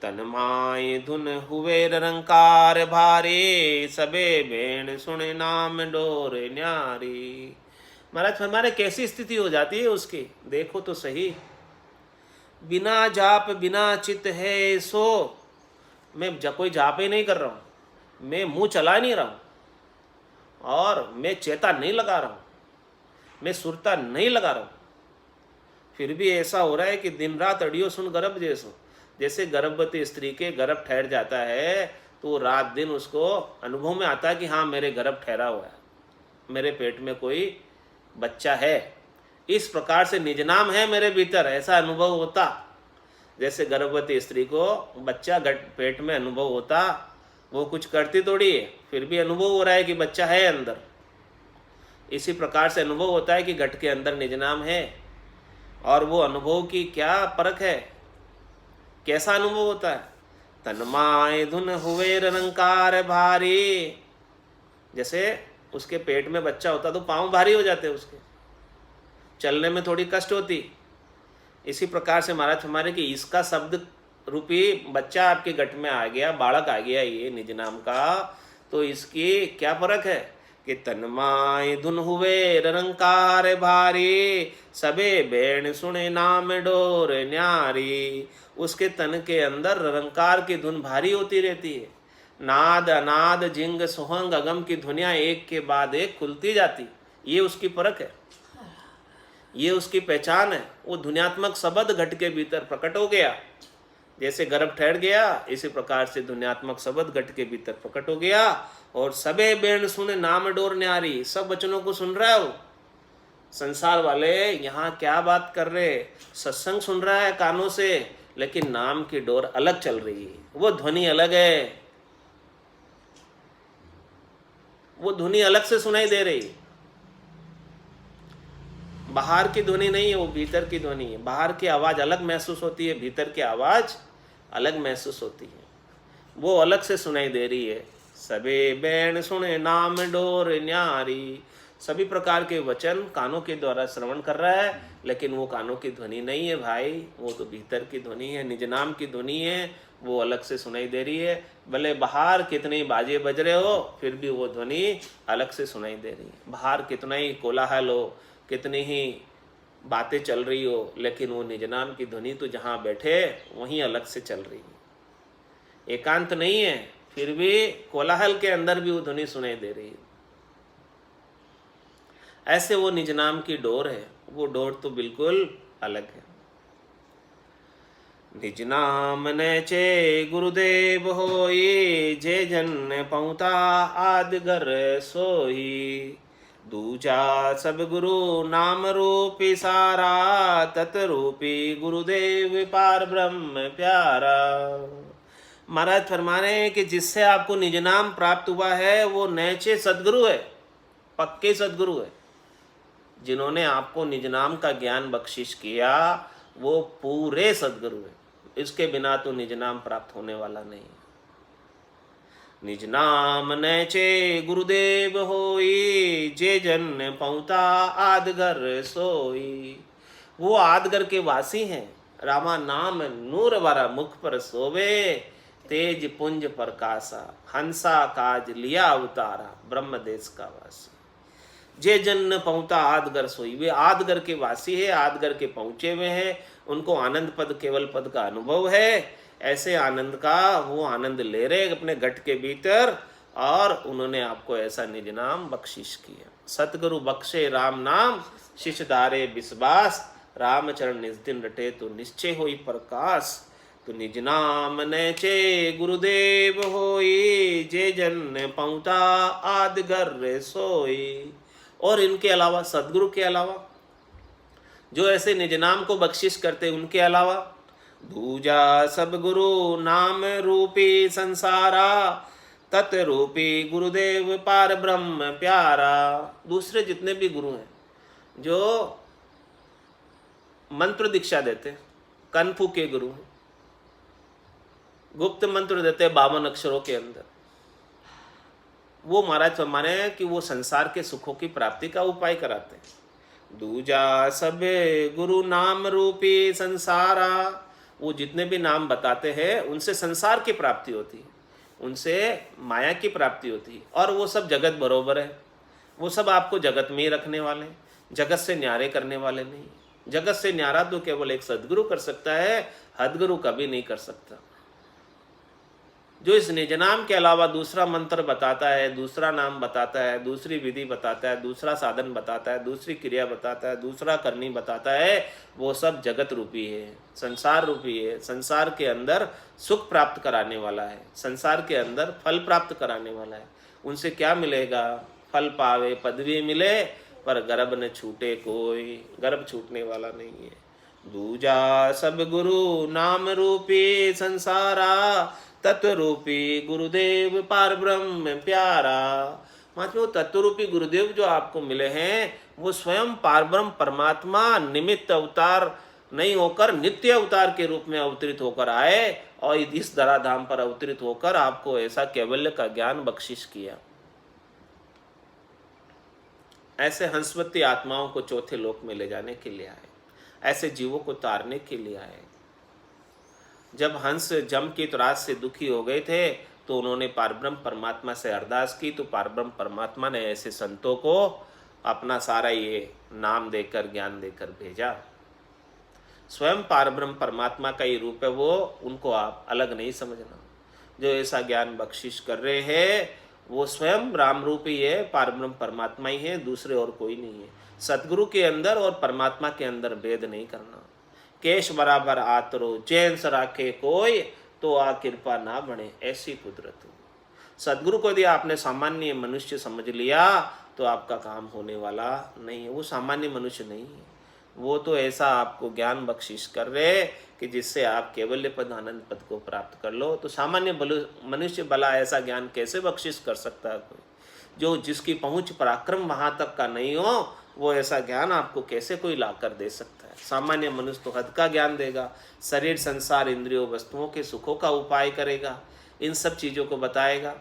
Speaker 1: तन माय धुन हुए रंकार भारी, सबे भेण सुन नाम डोर न्यारी। महाराज हमारे कैसी स्थिति हो जाती है उसकी, देखो तो सही। बिना जाप बिना चित्त है सो, मैं कोई जाप ही नहीं कर रहा हूँ, मैं मुंह चला नहीं रहा हूँ और मैं चेता नहीं लगा रहा हूँ, मैं सुरता नहीं लगा रहा हूँ, फिर भी ऐसा हो रहा है कि दिन रात अड़ियो सुन गर्भ जैसो। जैसे गर्भवती स्त्री के गर्भ ठहर जाता है तो रात दिन उसको अनुभव में आता है कि हाँ मेरे गर्भ ठहरा हुआ है, मेरे पेट में कोई बच्चा है। इस प्रकार से निज नाम है मेरे भीतर, ऐसा अनुभव होता। जैसे गर्भवती स्त्री को बच्चा पेट में अनुभव होता, वो कुछ करती थोड़ी है, फिर भी अनुभव हो रहा है कि बच्चा है अंदर। इसी प्रकार से अनुभव होता है कि घट के अंदर निज नाम है। और वो अनुभव की क्या परख है, कैसा अनुभव होता है? तन्माय धुन हुए रंकार भारी। जैसे उसके पेट में बच्चा होता तो पांव भारी हो जाते उसके, चलने में थोड़ी कष्ट होती। इसी प्रकार से महाराज हमारे कि इसका शब्द रूपी बच्चा आपके गट में आ गया, बालक आ गया ये निज नाम का, तो इसकी क्या फर्क है कि तन्माय धुन हुए रंकार भारी, सबे बैण सुने नाम डोर न्यारी। उसके तन के अंदर रंकार की धुन भारी होती रहती है, नाद अनाद जिंग सुहंग अगम की ध्वनियां एक के बाद एक खुलती जाती, ये उसकी परख है, ये उसकी पहचान है। वो ध्वन्यात्मक शब्द घट के भीतर प्रकट हो गया, जैसे गर्भ ठहर गया इसी प्रकार से ध्वन्यात्मक शब्द घट के भीतर प्रकट हो गया। और सबे बेण सुने नाम डोर न्यारी, सब वचनों को सुन रहा है वो। संसार वाले यहाँ क्या बात कर रहे, सत्संग सुन रहा है कानों से, लेकिन नाम की डोर अलग चल रही है, वो ध्वनि अलग है, वो ध्वनि अलग से सुनाई दे रही। बाहर की ध्वनि नहीं है, वो भीतर की ध्वनि है। बाहर की आवाज अलग महसूस होती है, भीतर की आवाज अलग महसूस होती है, वो अलग से सुनाई दे रही है। सबे बैण सुने नाम डोर न्यारी, सभी प्रकार के वचन कानों के द्वारा श्रवण कर रहा है, लेकिन वो कानों की ध्वनि नहीं है भाई, वो तो भीतर की ध्वनि है, निज नाम की ध्वनि है, वो अलग से सुनाई दे रही है। भले बाहर कितने बाजे बज रहे हो, फिर भी वो ध्वनि अलग से सुनाई दे रही है। बाहर कितना ही कोलाहल हो, कितनी ही बातें चल रही हो, लेकिन वो निज नाम की ध्वनि तो जहाँ बैठे वहीं अलग से चल रही है। एकांत नहीं है, फिर भी कोलाहल के अंदर भी वो ध्वनि सुनाई दे रही है। ऐसे वो निज नाम की डोर है, वो डोर तो बिल्कुल अलग है। निज नाम नेचे गुरुदेव होई, जे जन पहुता आदगर सोई। दूजा सब गुरु नाम रूपी सारा, तत रूपी गुरुदेव पार ब्रह्म प्यारा। महाराज फरमा रहे हैं कि जिससे आपको निज नाम प्राप्त हुआ है वो नैचे सदगुरु है, पक्के सदगुरु है। जिन्होंने आपको निज नाम का ज्ञान बख्शिश किया वो पूरे सदगुरु है, इसके बिना तो निज नाम प्राप्त होने वाला नहीं। निज नाम नैचे गुरुदेव होई, जे जन पहुता आदगर सोई। वो आदगर के वासी हैं, रामा नाम नूर वारा मुख पर सोवे, तेज पुंज प्रकाशा हंसा काज लिया अवतारा, ब्रह्म देश का वासी। जे जन पहुंता आदगर सोई, वे आदगर के वासी है, आदगर के पहुंचे हुए हैं, उनको आनंद पद केवल पद का अनुभव है। ऐसे आनंद का वो आनंद ले रहे अपने घट के भीतर, और उन्होंने आपको ऐसा निज नाम बख्शिश किया। सतगुरु बख्शे राम नाम, शिष्य दारे विश्वास, रामचरण निज दिन रटे तो निश्चय होई प्रकाश। तो निज नाम नैचे गुरुदेव होई, जे जन पहुंता आदगर सोई। और इनके अलावा सदगुरु के अलावा जो ऐसे निज नाम को बख्शिश करते, उनके अलावा दूजा सब गुरु नाम रूपी संसारा, तत् रूपी गुरुदेव पार ब्रह्म प्यारा। दूसरे जितने भी गुरु हैं जो मंत्र दीक्षा देते, कनफू के गुरु हैं, गुप्त मंत्र देते 52 अक्षरों के अंदर, वो महाराज माने कि वो संसार के सुखों की प्राप्ति का उपाय कराते हैं। दूजा सब गुरु नाम रूपी संसारा, वो जितने भी नाम बताते हैं उनसे संसार की प्राप्ति होती है, उनसे माया की प्राप्ति होती है, और वो सब जगत बरोबर है, वो सब आपको जगत में ही रखने वाले हैं, जगत से न्यारे करने वाले नहीं। जगत से न्यारा तो केवल एक सदगुरु कर सकता है, हदगुरु कभी नहीं कर सकता। जो इस निज नाम के अलावा दूसरा मंत्र बताता है, दूसरा नाम बताता है, दूसरी विधि बताता है, दूसरा साधन बताता है, दूसरी क्रिया बताता है, दूसरा करनी बताता है, वो सब जगत रूपी है, संसार रूपी है, संसार के अंदर सुख प्राप्त कराने वाला है, संसार के अंदर फल प्राप्त कराने वाला है। उनसे क्या मिलेगा? फल पावे पदवी मिले, पर गर्भ न छूटे कोई, गर्भ छूटने वाला नहीं है। दूजा सब गुरु नाम रूपी संसारा, तत्वरूपी गुरुदेव पार ब्रह्म प्यारा। पांचवें, वो तत्वरूपी गुरुदेव जो आपको मिले हैं वो स्वयं पार ब्रह्म परमात्मा निमित्त अवतार नहीं होकर नित्य अवतार के रूप में अवतरित होकर आए और इस धराधाम पर अवतरित होकर आपको ऐसा कैवल्य का ज्ञान बख्शिश किया। ऐसे हंसवती आत्माओं को चौथे लोक में ले जाने के लिए आए। ऐसे जीवों को तारने के लिए आए। जब हंस जम की त्रास से दुखी हो गए थे तो उन्होंने पारब्रह्म परमात्मा से अरदास की, तो पारब्रह्म परमात्मा ने ऐसे संतों को अपना सारा ये नाम देकर, ज्ञान देकर भेजा। स्वयं पारब्रह्म परमात्मा का ये रूप है वो, उनको आप अलग नहीं समझना। जो ऐसा ज्ञान बख्शिश कर रहे हैं वो स्वयं राम रूप ही है, पारब्रह्म परमात्मा ही है, दूसरे और कोई नहीं है। सतगुरु के अंदर और परमात्मा के अंदर भेद नहीं करना। केश बराबर आतरो जैन राखे कोई, तो आ कृपा ना बने ऐसी कुदरत हो। सदगुरु को यदि आपने सामान्य मनुष्य समझ लिया तो आपका काम होने वाला नहीं है। वो सामान्य मनुष्य नहीं है, वो तो ऐसा आपको ज्ञान बख्शिश कर रहे कि जिससे आप केवल्य पद आनंद पद को प्राप्त कर लो। तो सामान्य मनुष्य भला ऐसा ज्ञान कैसे बख्शिश कर सकता है कोई? जो जिसकी पहुंच पराक्रम वहाँ तक का नहीं हो, वो ऐसा ज्ञान आपको कैसे कोई ला कर दे सकता है? सामान्य मनुष्य तो हद का ज्ञान देगा, शरीर संसार इंद्रियों वस्तुओं के सुखों का उपाय करेगा, इन सब चीज़ों को बताएगा।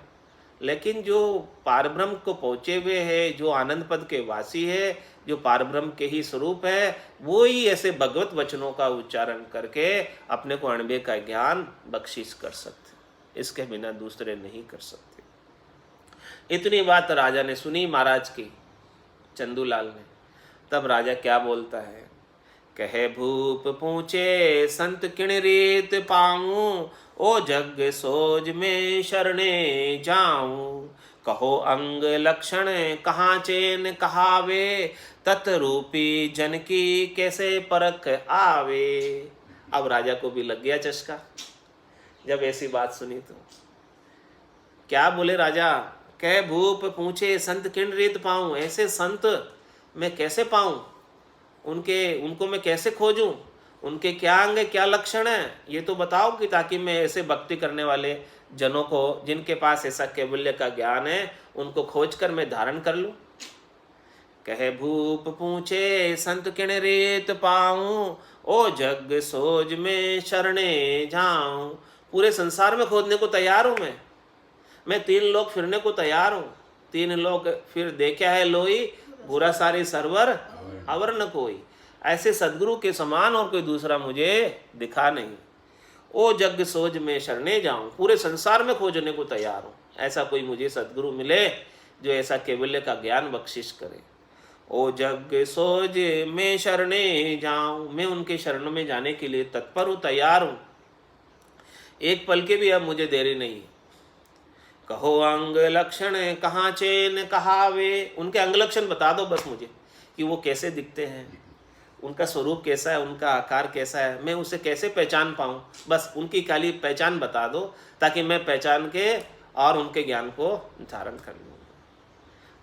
Speaker 1: लेकिन जो पारब्रह्म को पहुँचे हुए है, जो आनंद पद के वासी है, जो पारब्रह्म के ही स्वरूप है, वो ही ऐसे भगवत वचनों का उच्चारण करके अपने को अणबे का ज्ञान बख्शिश कर सकते। इसके बिना दूसरे नहीं कर सकते। इतनी बात राजा ने सुनी महाराज की, चंदूलाल ने। तब राजा क्या बोलता है? कहे भूप पूछे संत किण रीत पाऊं, ओ जग सोज में शरणे जाऊं। कहो अंग लक्षण कहाँ चेन कहावे, तत्रूपी जन की कैसे परख आवे। अब राजा को भी लग गया चस्का जब ऐसी बात सुनी। तो क्या बोले राजा? कह भूप पूछे संत किण रीत पाऊं, ऐसे संत मैं कैसे पाऊं? उनको मैं कैसे खोजूं? उनके क्या अंग है, क्या लक्षण है, ये तो बताओ कि ताकि मैं ऐसे भक्ति करने वाले जनों को, जिनके पास ऐसा कैवल्य का ज्ञान है, उनको खोज कर मैं धारण कर लूं। कहे भूप पूछे संत किण रीत पाऊं, ओ जग सोज में शरणे जाऊं। पूरे संसार में खोजने को तैयार हूं मैं 3 लोग फिरने को तैयार हूँ। 3 लोग फिर देखा है लोई, बुरा सारी सरवर अवर न कोई। ऐसे सदगुरु के समान और कोई दूसरा मुझे दिखा नहीं। ओ जग सोज में शरणे जाऊं, पूरे संसार में खोजने को तैयार हूँ। ऐसा कोई मुझे सदगुरु मिले जो ऐसा केवल्य का ज्ञान बख्शिश करे। ओ जग सोज में शरणे जाऊं, मैं उनके शरणों में जाने के लिए तत्पर हूँ, तैयार हूँ। एक पल के भी अब मुझे देरी नहीं। कहो अंग लक्षण कहाँ चेन कहावे, उनके अंग लक्षण बता दो बस मुझे कि वो कैसे दिखते हैं, उनका स्वरूप कैसा है, उनका आकार कैसा है, मैं उसे कैसे पहचान पाऊँ। बस उनकी खाली पहचान बता दो ताकि मैं पहचान के और उनके ज्ञान को धारण कर लूँ।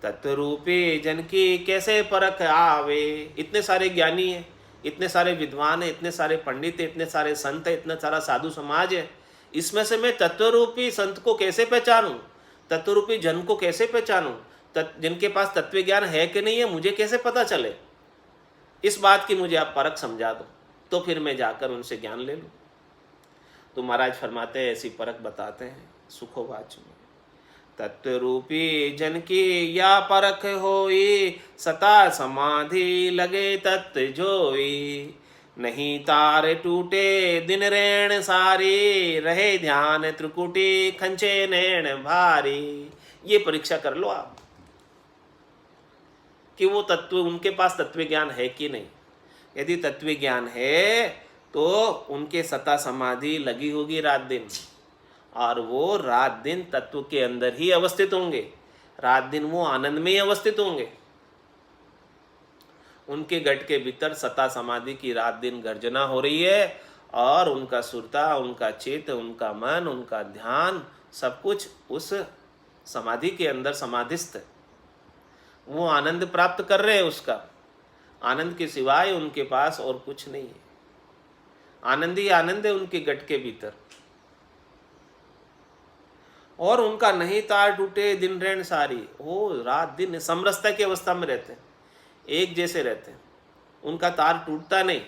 Speaker 1: तत्वरूपी जन की कैसे परख आवे। इतने सारे ज्ञानी हैं, इतने सारे विद्वान हैं, इतने सारे पंडित हैं, इतने सारे संत हैं, इतना सारा साधु समाज है, इसमें से मैं तत्वरूपी संत को कैसे पहचानूं? तत्वरूपी जन को कैसे पहचानूं? जिनके पास तत्व ज्ञान है कि नहीं है मुझे कैसे पता चले? इस बात की मुझे आप परख समझा दो, तो फिर मैं जाकर उनसे ज्ञान ले लूं। तो महाराज फरमाते हैं, ऐसी परख बताते हैं सुखोवाच में। तत्वरूपी जन की या परख होई, सता समाधि लगे तत्व जोई। नहीं तार टूटे दिन रैण सारी, रहे ध्यान त्रिकुटी खंचे नैण भारी। ये परीक्षा कर लो आप कि वो तत्व, उनके पास तत्व ज्ञान है कि नहीं। यदि तत्व ज्ञान है तो उनके सता समाधि लगी होगी रात दिन, और वो रात दिन तत्व के अंदर ही अवस्थित होंगे, रात दिन वो आनंद में ही अवस्थित होंगे। उनके गट के भीतर सता समाधि की रात दिन गर्जना हो रही है, और उनका सुरता, उनका चित्त, उनका मन, उनका ध्यान सब कुछ उस समाधि के अंदर समाधिस्थ है। वो आनंद प्राप्त कर रहे हैं, उसका आनंद के सिवाय उनके पास और कुछ नहीं है। आनंद ही आनंद है उनके गट के भीतर, और उनका नहीं तार टूटे दिन रैन सारी। वो रात दिन समरसता की अवस्था में रहते हैं, एक जैसे रहते हैं, उनका तार टूटता नहीं,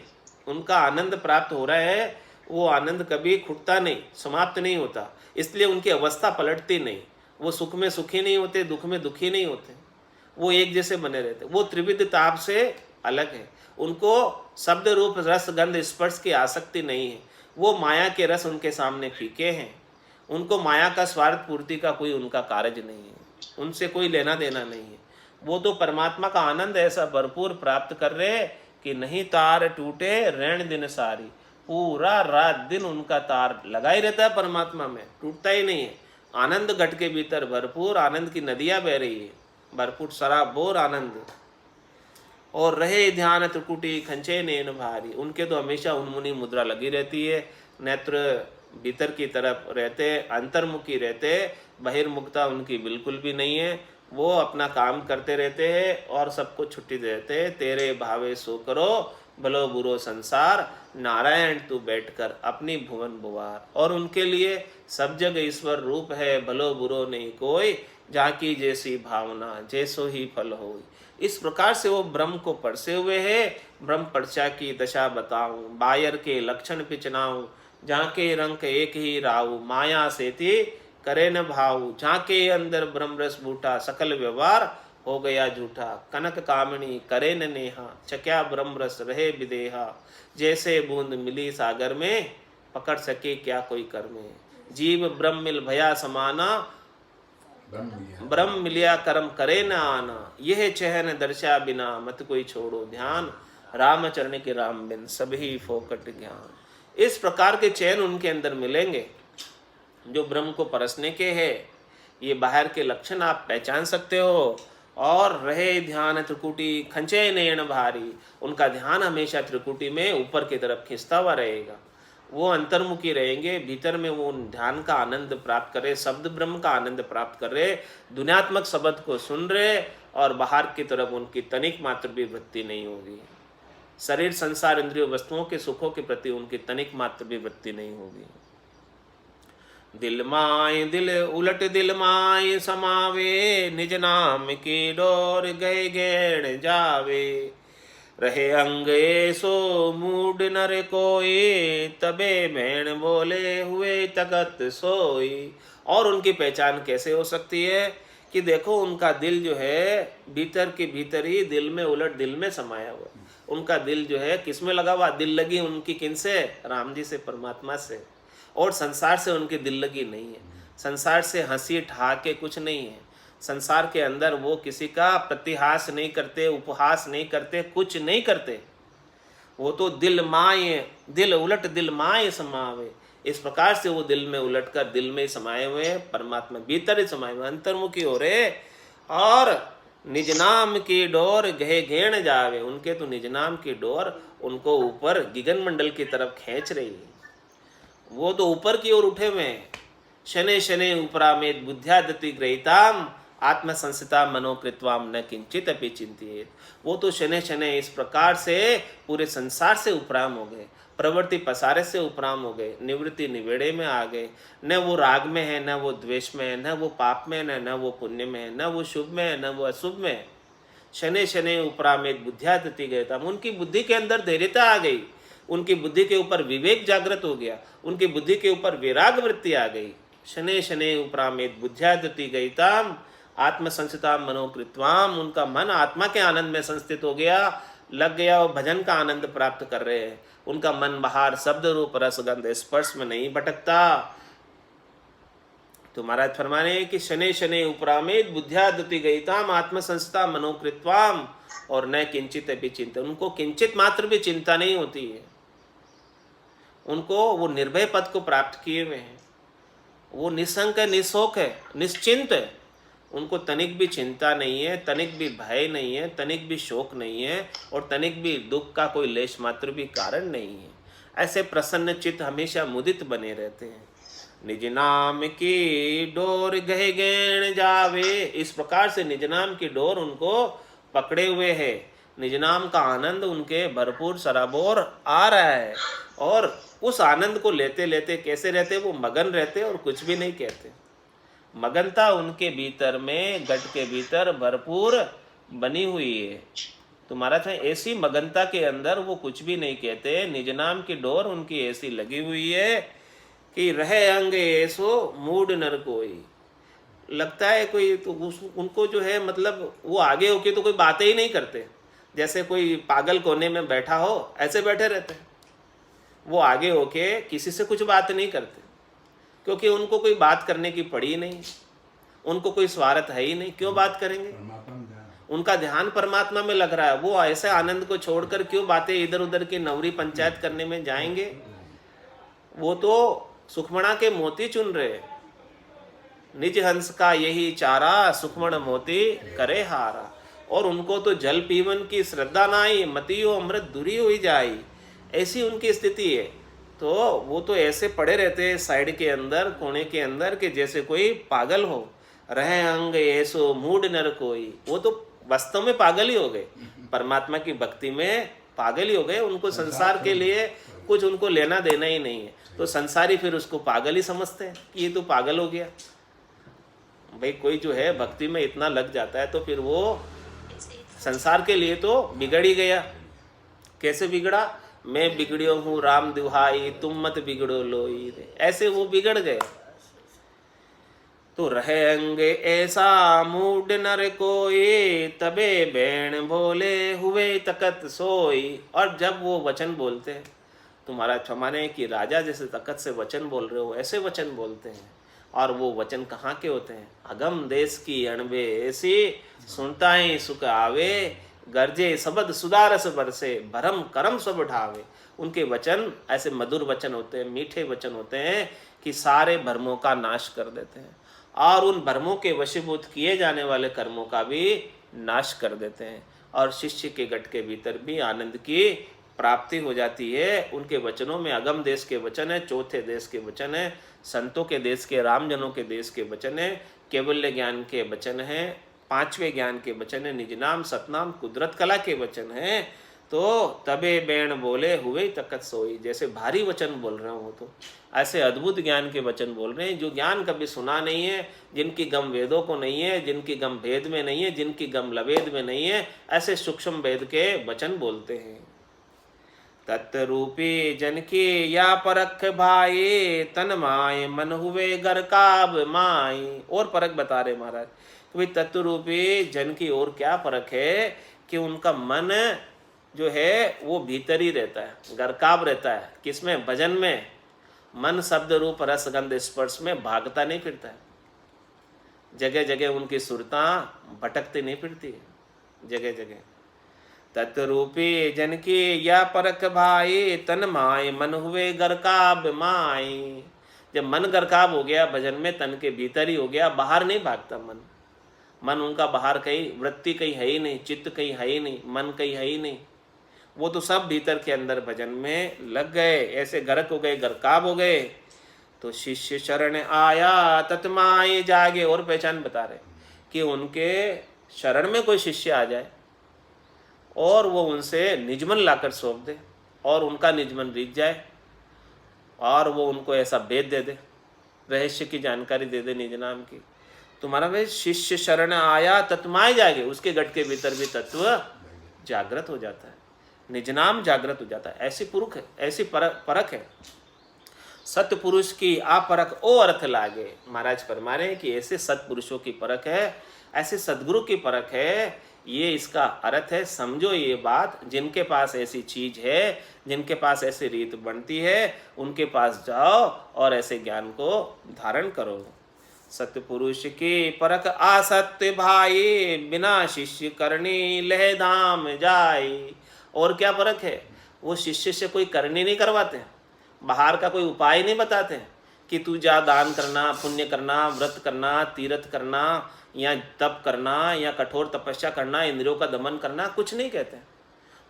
Speaker 1: उनका आनंद प्राप्त हो रहा है, वो आनंद कभी खुटता नहीं, समाप्त नहीं होता, इसलिए उनकी अवस्था पलटती नहीं। वो सुख में सुखी नहीं होते, दुख में दुखी नहीं होते, वो एक जैसे बने रहते। वो त्रिविध ताप से अलग है। उनको शब्द रूप रस गंध स्पर्श की आसक्ति नहीं है। वो माया के रस उनके सामने फीके हैं। उनको माया का स्वार्थ पूर्ति का कोई उनका कार्य नहीं है, उनसे कोई लेना देना नहीं है। वो तो परमात्मा का आनंद ऐसा भरपूर प्राप्त कर रहे कि नहीं तार टूटे ऋण दिन सारी। पूरा रात दिन उनका तार लगा ही रहता है परमात्मा में, टूटता ही नहीं है। आनंद घट के भीतर भरपूर आनंद की नदियां बह रही है, भरपूर शराबोर आनंद। और रहे ध्यान त्रिकुटी खंचे नैन भारी। उनके तो हमेशा उन्मुनी मुद्रा लगी रहती है, नेत्र भीतर की तरफ रहते, अंतर्मुखी रहते, बहिर्मुखता उनकी बिल्कुल भी नहीं है। वो अपना काम करते रहते हैं और सबको छुट्टी देते हैं। तेरे भावे सो करो भलो बुरो संसार, नारायण तू बैठकर अपनी भुवन बुवार। और उनके लिए सब जग ईश्वर रूप है, भलो बुरो नहीं कोई, जाकी जैसी भावना जैसो ही फल हो। इस प्रकार से वो ब्रह्म को परसे हुए है। ब्रह्म पर्चा की दशा बताऊं, बायर के लक्षण पिचनाऊं, जाके रंग एक ही राऊ, माया सेती करे न भाऊ। जाके अंदर ब्रह्म रस बूटा, सकल व्यवहार हो गया झूठा। कनक कामनी करे न नेहा, चक्या ब्रह्म रस रहे विदेहा। जैसे बूंद मिली सागर में, पकड़ सके क्या कोई कर में। जीव ब्रह्म मिल भया समाना, ब्रह्म मिलिया कर्म करे न आना। यह चहन दर्शा बिना, मत कोई छोड़ो ध्यान। रामचरण के राम बिन सभी फोकट ज्ञान। इस प्रकार के चैन उनके अंदर मिलेंगे जो ब्रह्म को परसने के हैं। ये बाहर के लक्षण आप पहचान सकते हो। और रहे ध्यान त्रिकुटी खंचे नयन भारी। उनका ध्यान हमेशा त्रिकुटी में ऊपर की तरफ खिंचता हुआ रहेगा। वो अंतर्मुखी रहेंगे, भीतर में वो ध्यान का आनंद प्राप्त करे, शब्द ब्रह्म का आनंद प्राप्त कर रहे, दुनियात्मक शब्द को सुन रहे, और बाहर की तरफ उनकी तनिक मात्र भी वृत्ति नहीं होगी। शरीर संसार इंद्रिय वस्तुओं के सुखों के प्रति उनकी तनिक मात्र भी वृत्ति नहीं होगी। दिल माय दिल उलट दिल माय समावे, निज नाम की डोर गए गेण जावे। रहे अंग सो मूड नर कोई, तबे भेण बोले हुए तगत सोई। और उनकी पहचान कैसे हो सकती है कि देखो उनका दिल जो है भीतर के भीतर ही दिल में उलट दिल में समाया हुआ। उनका दिल जो है किस में लगा हुआ? दिल लगी उनकी किनसे? राम जी से, परमात्मा से। और संसार से उनकी दिल लगी नहीं है। संसार से हंसी ठहाके कुछ नहीं है। संसार के अंदर वो किसी का प्रतिहास नहीं करते, उपहास नहीं करते, कुछ नहीं करते। वो तो दिल माय, दिल उलट दिल माय समावे। इस प्रकार से वो दिल में उलट कर दिल में समाये हुए हैं, परमात्मा भीतर ही समाये हुए, अंतर्मुखी हो रहे। और निज नाम की डोर गहे घेण जावे। उनके तो निज नाम की डोर उनको ऊपर गगन मंडल की तरफ खींच रही है। वो तो ऊपर की ओर उठे हुए हैं। शने शने उपरामेत बुद्ध्यादति ग्रहिताम, आत्म संस्थिता मनोकृत्वाम न किंचित अपि चिंतित। वो तो शने शने इस प्रकार से पूरे संसार से उपराम हो गए, प्रवृत्ति पसारे से उपराम हो गए, निवृत्ति निवेड़े में आ गए। न वो राग में है, न वो द्वेष में है, न वो पाप में, न वो पुण्य में है, न वो शुभ में है, न वो अशुभ में है। शने शने उपरामेत बुद्ध्यादति ग्रहिताम। उनकी बुद्धि के अंदर धैर्यता आ गई, उनकी बुद्धि के ऊपर विवेक जागृत हो गया, उनकी बुद्धि के ऊपर वैराग वृत्ति आ गई। शने शने उपरामेत बुद्ध्यादति गयिताम, आत्म संस्थिताम मनोकृत्वाम। उनका मन आत्मा के आनंद में संस्थित हो गया, लग गया, और भजन का आनंद प्राप्त कर रहे हैं। उनका मन बाहर शब्द रूप रस गंध स्पर्श में नहीं भटकता। तो महाराज फरमाने कि शने शने उपरामेत बुद्ध्यादति गयिताम, आत्म संस्था मनोकृत्वाम, और न किंचित भी चिंता। उनको किंचित मात्र भी चिंता नहीं होती है। उनको वो निर्भय पद को प्राप्त किए हुए हैं। वो निसंक है, निशोक है, निश्चिंत है। उनको तनिक भी चिंता नहीं है, तनिक भी भय नहीं है, तनिक भी शोक नहीं है, और तनिक भी दुख का कोई लेश मात्र भी कारण नहीं है। ऐसे प्रसन्न चित्त हमेशा मुदित बने रहते हैं। निज नाम की डोर गहे गेण जावे। इस प्रकार से निज नाम की डोर उनको पकड़े हुए है। निज नाम का आनंद उनके भरपूर सराबोर आ रहा है, और उस आनंद को लेते लेते कैसे रहते? वो मगन रहते और कुछ भी नहीं कहते। मगनता उनके भीतर में, गट के भीतर भरपूर बनी हुई है। तुम्हारा था ऐसी मगनता के अंदर वो कुछ भी नहीं कहते। निज नाम की डोर उनकी ऐसी लगी हुई है कि रहे अंग ऐसो मूड नर कोई। लगता है कोई तो उनको जो है मतलब वो आगे होके तो कोई बातें ही नहीं करते। जैसे कोई पागल कोने में बैठा हो, ऐसे बैठे रहते हैं। वो आगे होके किसी से कुछ बात नहीं करते, क्योंकि उनको कोई बात करने की पड़ी नहीं, उनको कोई स्वार्थ है ही नहीं, क्यों बात करेंगे? उनका ध्यान परमात्मा में लग रहा है। वो ऐसे आनंद को छोड़कर क्यों बातें इधर उधर की नवरी पंचायत करने में जाएंगे? वो तो सुखमणा के मोती चुन रहे। निज हंस का यही चारा, सुखमण मोती करे हारा। और उनको तो जल पीवन की श्रद्धा नाई, मतियो अमृत दूरी हुई जाई, ऐसी उनकी स्थिति है। तो वो तो ऐसे पड़े रहते हैं साइड के अंदर, कोने के अंदर, कि जैसे कोई पागल हो। रहे अंग ऐसो मूड नर कोई, वो तो वास्तव में पागल ही हो गए, परमात्मा की भक्ति में पागल ही हो गए। उनको संसार के लिए कुछ उनको लेना देना ही नहीं है। तो संसारी फिर उसको पागल ही समझते हैं कि ये तो पागल हो गया। भाई कोई जो है भक्ति में इतना लग जाता है तो फिर वो संसार के लिए तो बिगड़ ही गया। कैसे बिगड़ा? मैं बिगड़ियो हूँ राम दुहाई, तुम मत बिगड़ो लोई, ऐसे वो बिगड़ गए। तो रहेंगे ऐसा मूड नर कोई, तबे बैण भोले हुए तकत सोई। और जब वो वचन बोलते हैं, तुम्हारा क्षमाने कि राजा जैसे तकत से वचन बोल रहे हो, ऐसे वचन बोलते हैं। और वो वचन कहाँ के होते हैं? अगम देश की अणबे ऐसी, सुनता ही सुख आवे, गर्जे शब्द सुदारस बरसे, भरम करम सब ढावे। उनके वचन ऐसे मधुर वचन होते हैं, मीठे वचन होते हैं कि सारे भरमों का नाश कर देते हैं, और उन भरमों के वशीभूत किए जाने वाले कर्मों का भी नाश कर देते हैं। और शिष्य के गट के भीतर भी आनंद की प्राप्ति हो जाती है। उनके वचनों में अगम देश के वचन है, चौथे देश के वचन है, संतों के देश के, रामजनों के देश के वचन है, केवल्य ज्ञान के वचन है, पांचवें ज्ञान के वचन है, निज नाम सतनाम कुदरत कला के वचन है। तो तबे बैण बोले हुए तकत सोई, जैसे भारी वचन बोल रहे हो, तो ऐसे अद्भुत ज्ञान के वचन बोल रहे हैं जो ज्ञान कभी सुना नहीं है, जिनकी गम वेदों को नहीं है, जिनकी गम भेद में नहीं है, जिनकी गम लवेद में नहीं है, ऐसे सूक्ष्म वेद के वचन बोलते हैं। तत्रूपी जन की या परख भाई, तन माय मन हुए घर काब माई। और परख बता रहे महाराज कि भाई तत्वरूपी जन की और क्या परख है कि उनका मन जो है वो भीतर ही रहता है, गरकाब रहता है। किसमें? भजन में। मन शब्द रूप रस गंध स्पर्श में भागता नहीं फिरता है। जगह जगह उनकी सुरता भटकती नहीं फिरती है जगह जगह। तत्रूपी जन की या परख भाई, तन माय मन हुए गरकाब माई। जब मन गरकाब हो गया भजन में, तन के भीतर ही हो गया, बाहर नहीं भागता मन। मन उनका बाहर कहीं, वृत्ति कहीं है ही नहीं, चित्त कहीं है ही नहीं, मन कहीं है ही नहीं। वो तो सब भीतर के अंदर भजन में लग गए, ऐसे गरक हो गए, गरकाब हो गए। तो शिष्य शरण आया तत्माय जागे। और पहचान बता रहे कि उनके शरण में कोई शिष्य आ जाए और वो उनसे निजमन लाकर सौंप दे, और उनका निजमन रीत जाए, और वो उनको ऐसा भेद दे दे, रहस्य की जानकारी दे दे निज नाम की। तुम्हारा भाई शिष्य शरण आया तत्माय जागे, उसके गट के भीतर भी तत्व जागृत हो जाता है, निज नाम जागृत हो जाता है। ऐसी पुरुष है, ऐसी परख है। सतपुरुष की आपरख ओ अर्थ लागे। महाराज फरमा रहे हैं कि ऐसे सतपुरुषों की परख है, ऐसे सदगुरु की परख है। ये इसका अर्थ है, समझो ये बात। जिनके पास ऐसी चीज है, जिनके पास ऐसी रीत बनती है, उनके पास जाओ और ऐसे ज्ञान को धारण करो। सतपुरुष की परख आसत्य भाई, बिना शिष्य करनी लह धाम जाई। और क्या परख है? वो शिष्य से कोई करनी नहीं करवाते, बाहर का कोई उपाय नहीं बताते कि तू जा दान करना, पुण्य करना, व्रत करना, तीर्थ करना, या तप करना, या कठोर तपस्या करना, इंद्रियों का दमन करना, कुछ नहीं कहते।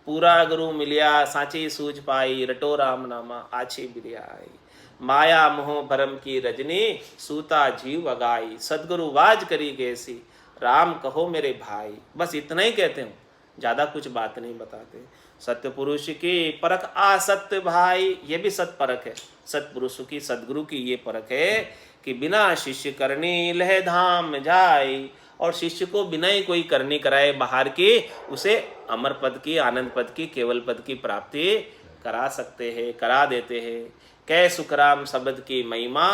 Speaker 1: पूरा गुरु मिलिया साची सूझ पाई, रटो राम नामा आछी बिरियाई। माया मोह भरम की रजनी, सूता जीव अगाई। सदगुरु वाज करी गैसी, राम कहो मेरे भाई। बस इतना ही कहते हैं, ज़्यादा कुछ बात नहीं बताते। सत्पुरुष की परख आसत्य भाई, ये भी सत परख है। सत्पुरुष की, सदगुरु की ये परख है कि बिना शिष्य करनी लह धाम जाए। और शिष्य को बिना ही कोई करनी कराए बाहर की, उसे अमर पद की, आनंद पद की, केवल पद की प्राप्ति करा सकते हैं, करा देते हैं। कै सुखराम शब्द की महिमा,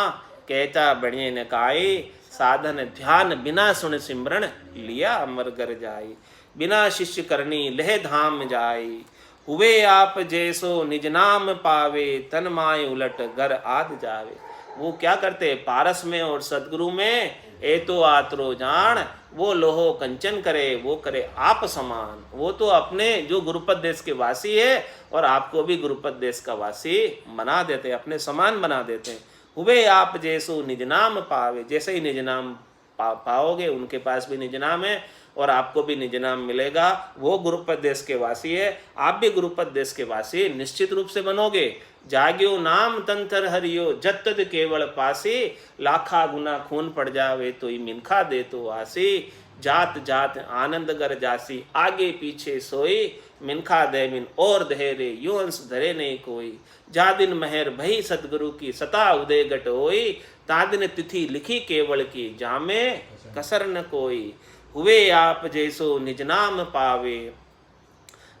Speaker 1: कहता बढ़िए न काई, साधन ध्यान बिना सुन सिमरन, लिया अमर घर जाई। बिना शिष्य करनी लह धाम जाई, हुए आप जैसो निज नाम पावे, तन माय उलट घर आद जावे। वो क्या करते, पारस में और सदगुरु में ए तो आतरो जान, वो लोहो कंचन करे, वो करे आप समान। वो तो अपने जो गुरुपद देश के वासी है और आपको भी गुरुपद देश का वासी बना देते, अपने समान बना देते। हुए आप जैसो निज नाम पावे, जैसे ही निज नाम पाओगे, उनके पास भी निज नाम है और आपको भी निज नाम मिलेगा। वो गुरुपद देश के वासी है, आप भी गुरुपद देश के वासी निश्चित रूप से बनोगे। जाग्यो नाम तंतर हरियो, जत तद केवल पासी, लाखा गुना खून पड़ जावे तो ही मिनखा दे तो आसी। जात जात आनंद गर जासी, आगे पीछे सोई, मिनखा दे मिन और धैर्य, यो अंश धरे नहीं कोई। जा दिन महर भई सतगुरु की, सता उदय गट होई, ता दिन तिथि लिखी केवल की, जामे कसर न कोई। हुए आप जैसो निज नाम पावे,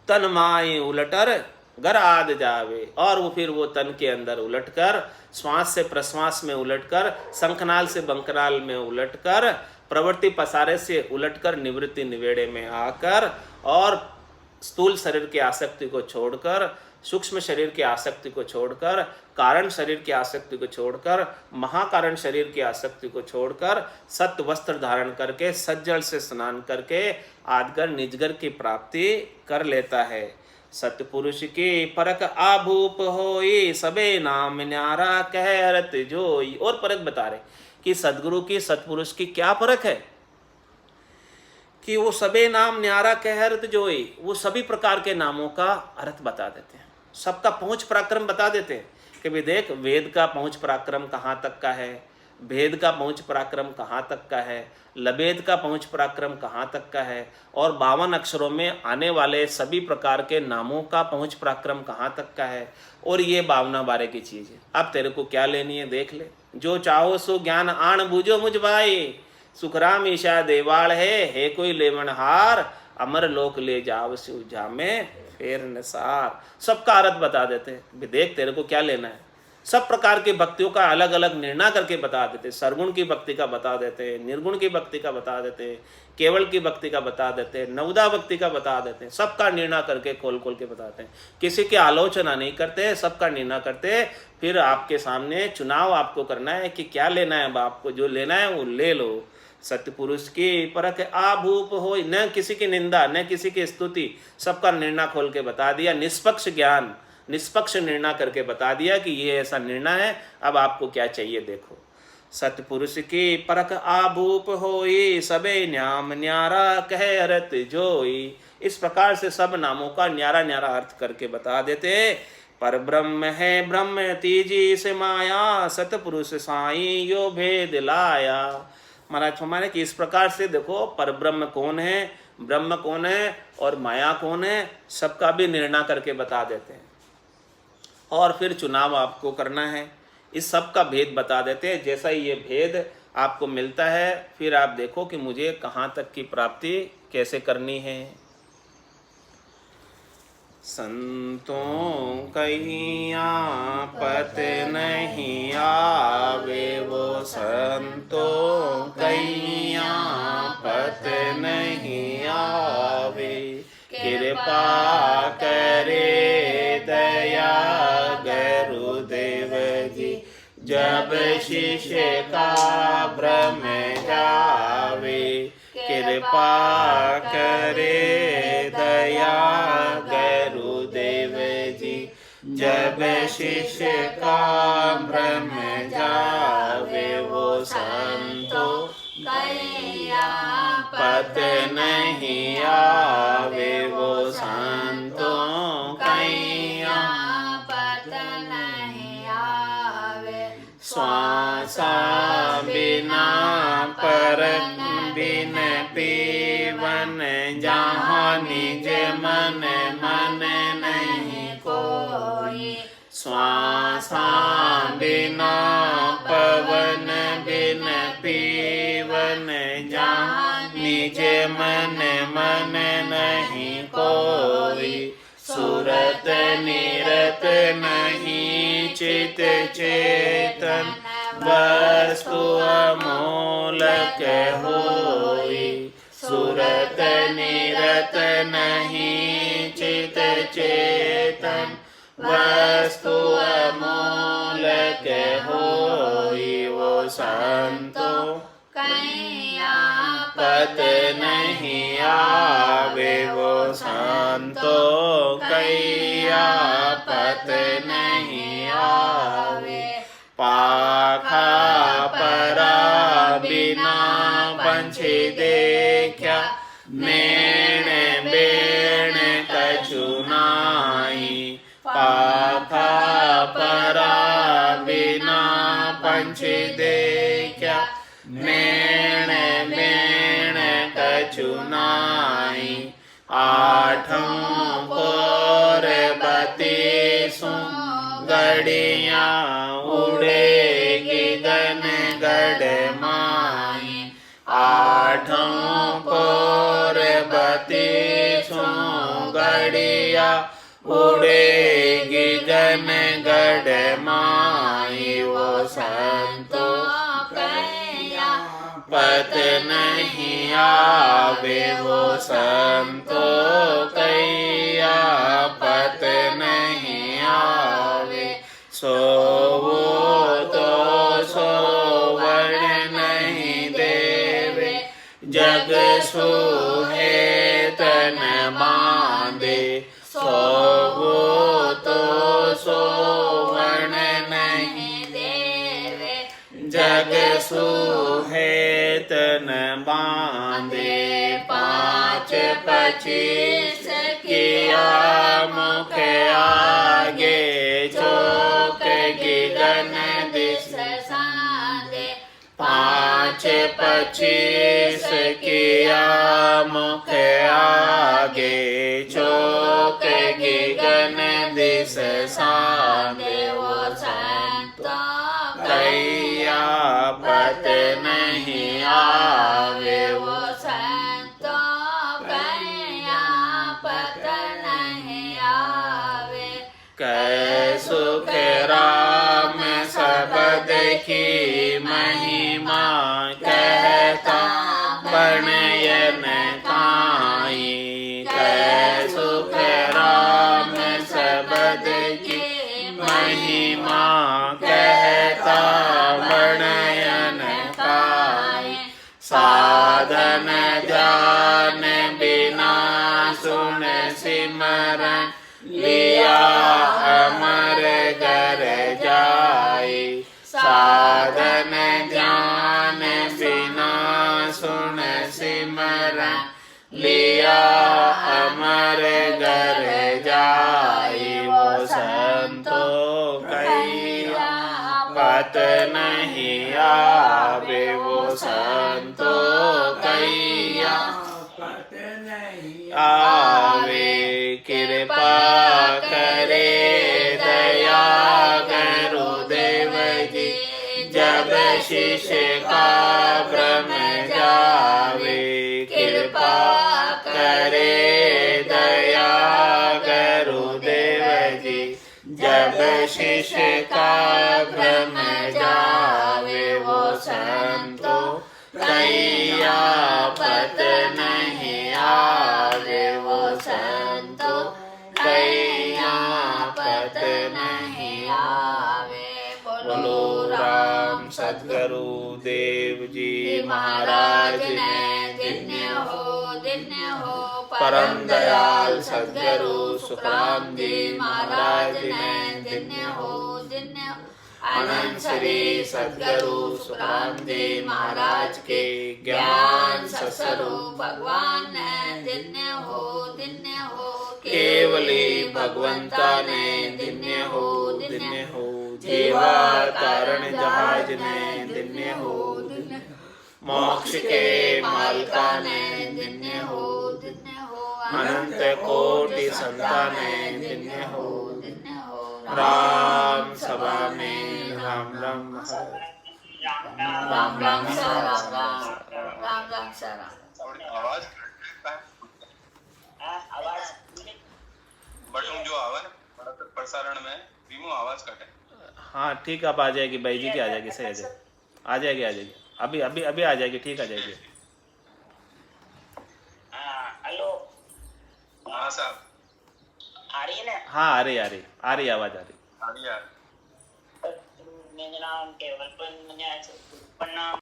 Speaker 1: तन माए उलटर घर आद जावे। और वो फिर वो तन के अंदर उलटकर, श्वास से प्रश्वास में उलटकर, शंखनाल से बंकनाल में उलटकर, प्रवृत्ति पसारे से उलटकर निवृत्ति निवेड़े में आकर, और स्थूल शरीर की आसक्ति को छोड़कर, सूक्ष्म शरीर की आसक्ति को छोड़कर, कारण शरीर की आसक्ति को छोड़कर, महाकारण शरीर की आसक्ति को छोड़कर, सत्य वस्त्र धारण करके, सज्जल से स्नान करके आदगर निजगर की प्राप्ति कर लेता है। सतपुरुष की परख आभूप होई, सबे नाम न्यारा कहरत जोई। और परख बता रहे कि सदगुरु की, सतपुरुष की क्या परख है कि वो सबे नाम न्यारा कहरत जोई, वो सभी प्रकार के नामों का अर्थ बता देते हैं, सबका पहुंच पराक्रम बता देते हैं कि भाई देख, वेद का पहुंच पराक्रम कहाँ तक का है, भेद का पहुंच पराक्रम कहाँ तक का है, लबेद का पहुंच पराक्रम कहाँ तक का है, और 52 अक्षरों में आने वाले सभी प्रकार के नामों का पहुंच पराक्रम कहाँ तक का है। और ये 52 की चीज़ है। अब तेरे को क्या लेनी है देख ले। जो चाहो सो ज्ञान आण बूझो मुझ भाई, सुखराम ईशा देवाल है कोई लेवन हार, अमर लोक ले जाव शिव जामे फेर निसार। सबका अर्थ बता देते हैं। देख तेरे को क्या लेना है। सब प्रकार की भक्तियों का अलग अलग निर्णय करके बता देते। सरगुण की भक्ति का बता देते, निर्गुण की भक्ति का बता देते, केवल की भक्ति का बता देते, नवदा भक्ति का बता देते। सबका निर्णय करके खोल खोल के बताते हैं। किसी की आलोचना नहीं करते, सबका निर्णय करते। फिर आपके सामने चुनाव आपको करना है कि क्या लेना है। आपको जो लेना है वो ले लो। सत्यपुरुष की परख आभूप हो, न किसी की निंदा न किसी की स्तुति, सबका निर्णय खोल के बता दिया। निष्पक्ष ज्ञान, निष्पक्ष निर्णय करके बता दिया कि ये ऐसा निर्णय है, अब आपको क्या चाहिए देखो। सतपुरुष की परख आभूप होई, सबे नाम न्यारा कहरत जोई। इस प्रकार से सब नामों का न्यारा न्यारा अर्थ करके बता देते। पर ब्रह्म है ब्रह्म तीजी से माया, सतपुरुष साई यो भेद लाया। महाराज हमारे कि इस प्रकार से देखो, पर ब्रह्म कौन है, ब्रह्म कौन है और माया कौन है, सबका भी निर्णय करके बता देते हैं। और फिर चुनाव आपको करना है, इस सब का भेद बता देते हैं। जैसा ही ये भेद आपको मिलता है, फिर आप देखो कि मुझे कहाँ तक की प्राप्ति कैसे करनी है। संतों कैया पत नहीं आवे, वो संतों कैया पत नहीं आवे। कृपा करे दया गुरुदेव जी, जब शिष्य का भ्रम जावे। कृपा करे दया गुरुदेव जी, जब शिष्य का भ्रम जावे। वो संतों कैया पत नहीं आवे, वो संतों कैया पत नहीं आवे। श्वासा बिना परम बिन पीवन, जहाँ निज मन मन नहीं कोई। श्वासा बिना पवन बिन पीवन, जहाँ निज मन मन नहीं कोई। सुरत निरत नहीं चित चेतन, वस्तु अमूलक होई, सुरत निरत नहीं चित चेतन, वस्तु अमूलक होई, वो संतो
Speaker 2: कैया
Speaker 1: पत नहीं आवे, वो संतो कैया पत नहीं आवे। पाखा परा बिना पंछी देखा, मेण बेण कछु नाई, पाखा परा बिना पंछी देखा, मेण बेण कछु नाई। आठों पोर बत्तीसों गड़ियाँ उड़ेगी गन गड़ माई, आठों पोर बत्तीसों गड़ियाँ उड़ेगी गन गड़ माई, वो संतो
Speaker 2: कैया
Speaker 1: पत नहीं आवे, वो संतो कैया पत नहीं आवे। सोवो तो सोवण नहीं देवे, जग सोहे तन बांधे, सोवो तो सोवण नहीं
Speaker 2: देवे,
Speaker 1: जग सोहे तन बांधे। पाँच पचीस किया मुख आगे, चौक गिगन दिस
Speaker 2: सांदे,
Speaker 1: पाँच पचीस किया मुख आगे, चौक गिगन दिस सांदे, वो
Speaker 2: संतो
Speaker 1: कैया पत नहीं आवे,
Speaker 2: वो संतो कैया पत नहीं आवे।
Speaker 1: कै सुख राम सबद की महिमा, कहता प्रणयन काई, कै सुख राम सबद की महिमा, कहता प्रणयन काई। साधन जान बिना सुन सिमरन, लिया अमर घर जाई, साधन जान बिना सुन सिमरन, लिया अमर घर जाई, वो संतो कैया पत नहीं आवे, वो संतो कैया पत नहीं आवे। कृपा करे दया गुरुदेव जी, जब शिष्य का भ्रम जावे, कृपा करे दया गुरुदेव जी, जब शिष्य का भ्रम जावे, वो संतो कैया पत नहीं आवे, वो संतो कैया पत नहीं आवे। बोलो राम सद्गुरु देव जी महाराज ने
Speaker 2: धन्य हो
Speaker 1: परम दयाल सद्गुरु सुखराम जी महाराज ने धन्य हो। अनंत श्री सद्गुरु सुखराम जी महाराज के ज्ञान सत्स्वरूप
Speaker 2: भगवान ने धन्य हो
Speaker 1: केवली भगवंता ने धन्य हो जीवा तारण जहाज ने धन्य हो मोक्ष के मालिका ने धन्य हो अनंत कोटि संतान धन्य हो राम सभा में राम राम
Speaker 2: राम राम सारा
Speaker 3: आवाज बटन जो आवा प्रसारण में धीमो आवाज कटे।
Speaker 1: हाँ ठीक है, अब आ जाएगी बाई जी की, आ जाएगी, सही आ जाएगी, आ जाएगी, आ जाएगी, अभी अभी अभी आ जाएगी, ठीक आ जाएगी।
Speaker 3: हाँ हेलो।
Speaker 4: हाँ साहब,
Speaker 3: आ रही है ना?
Speaker 1: हाँ आ रही, आ रही, आ रही, आवाज़ आ रही।
Speaker 4: हाँ यार।
Speaker 3: मेरा नाम केवल प्रणाम।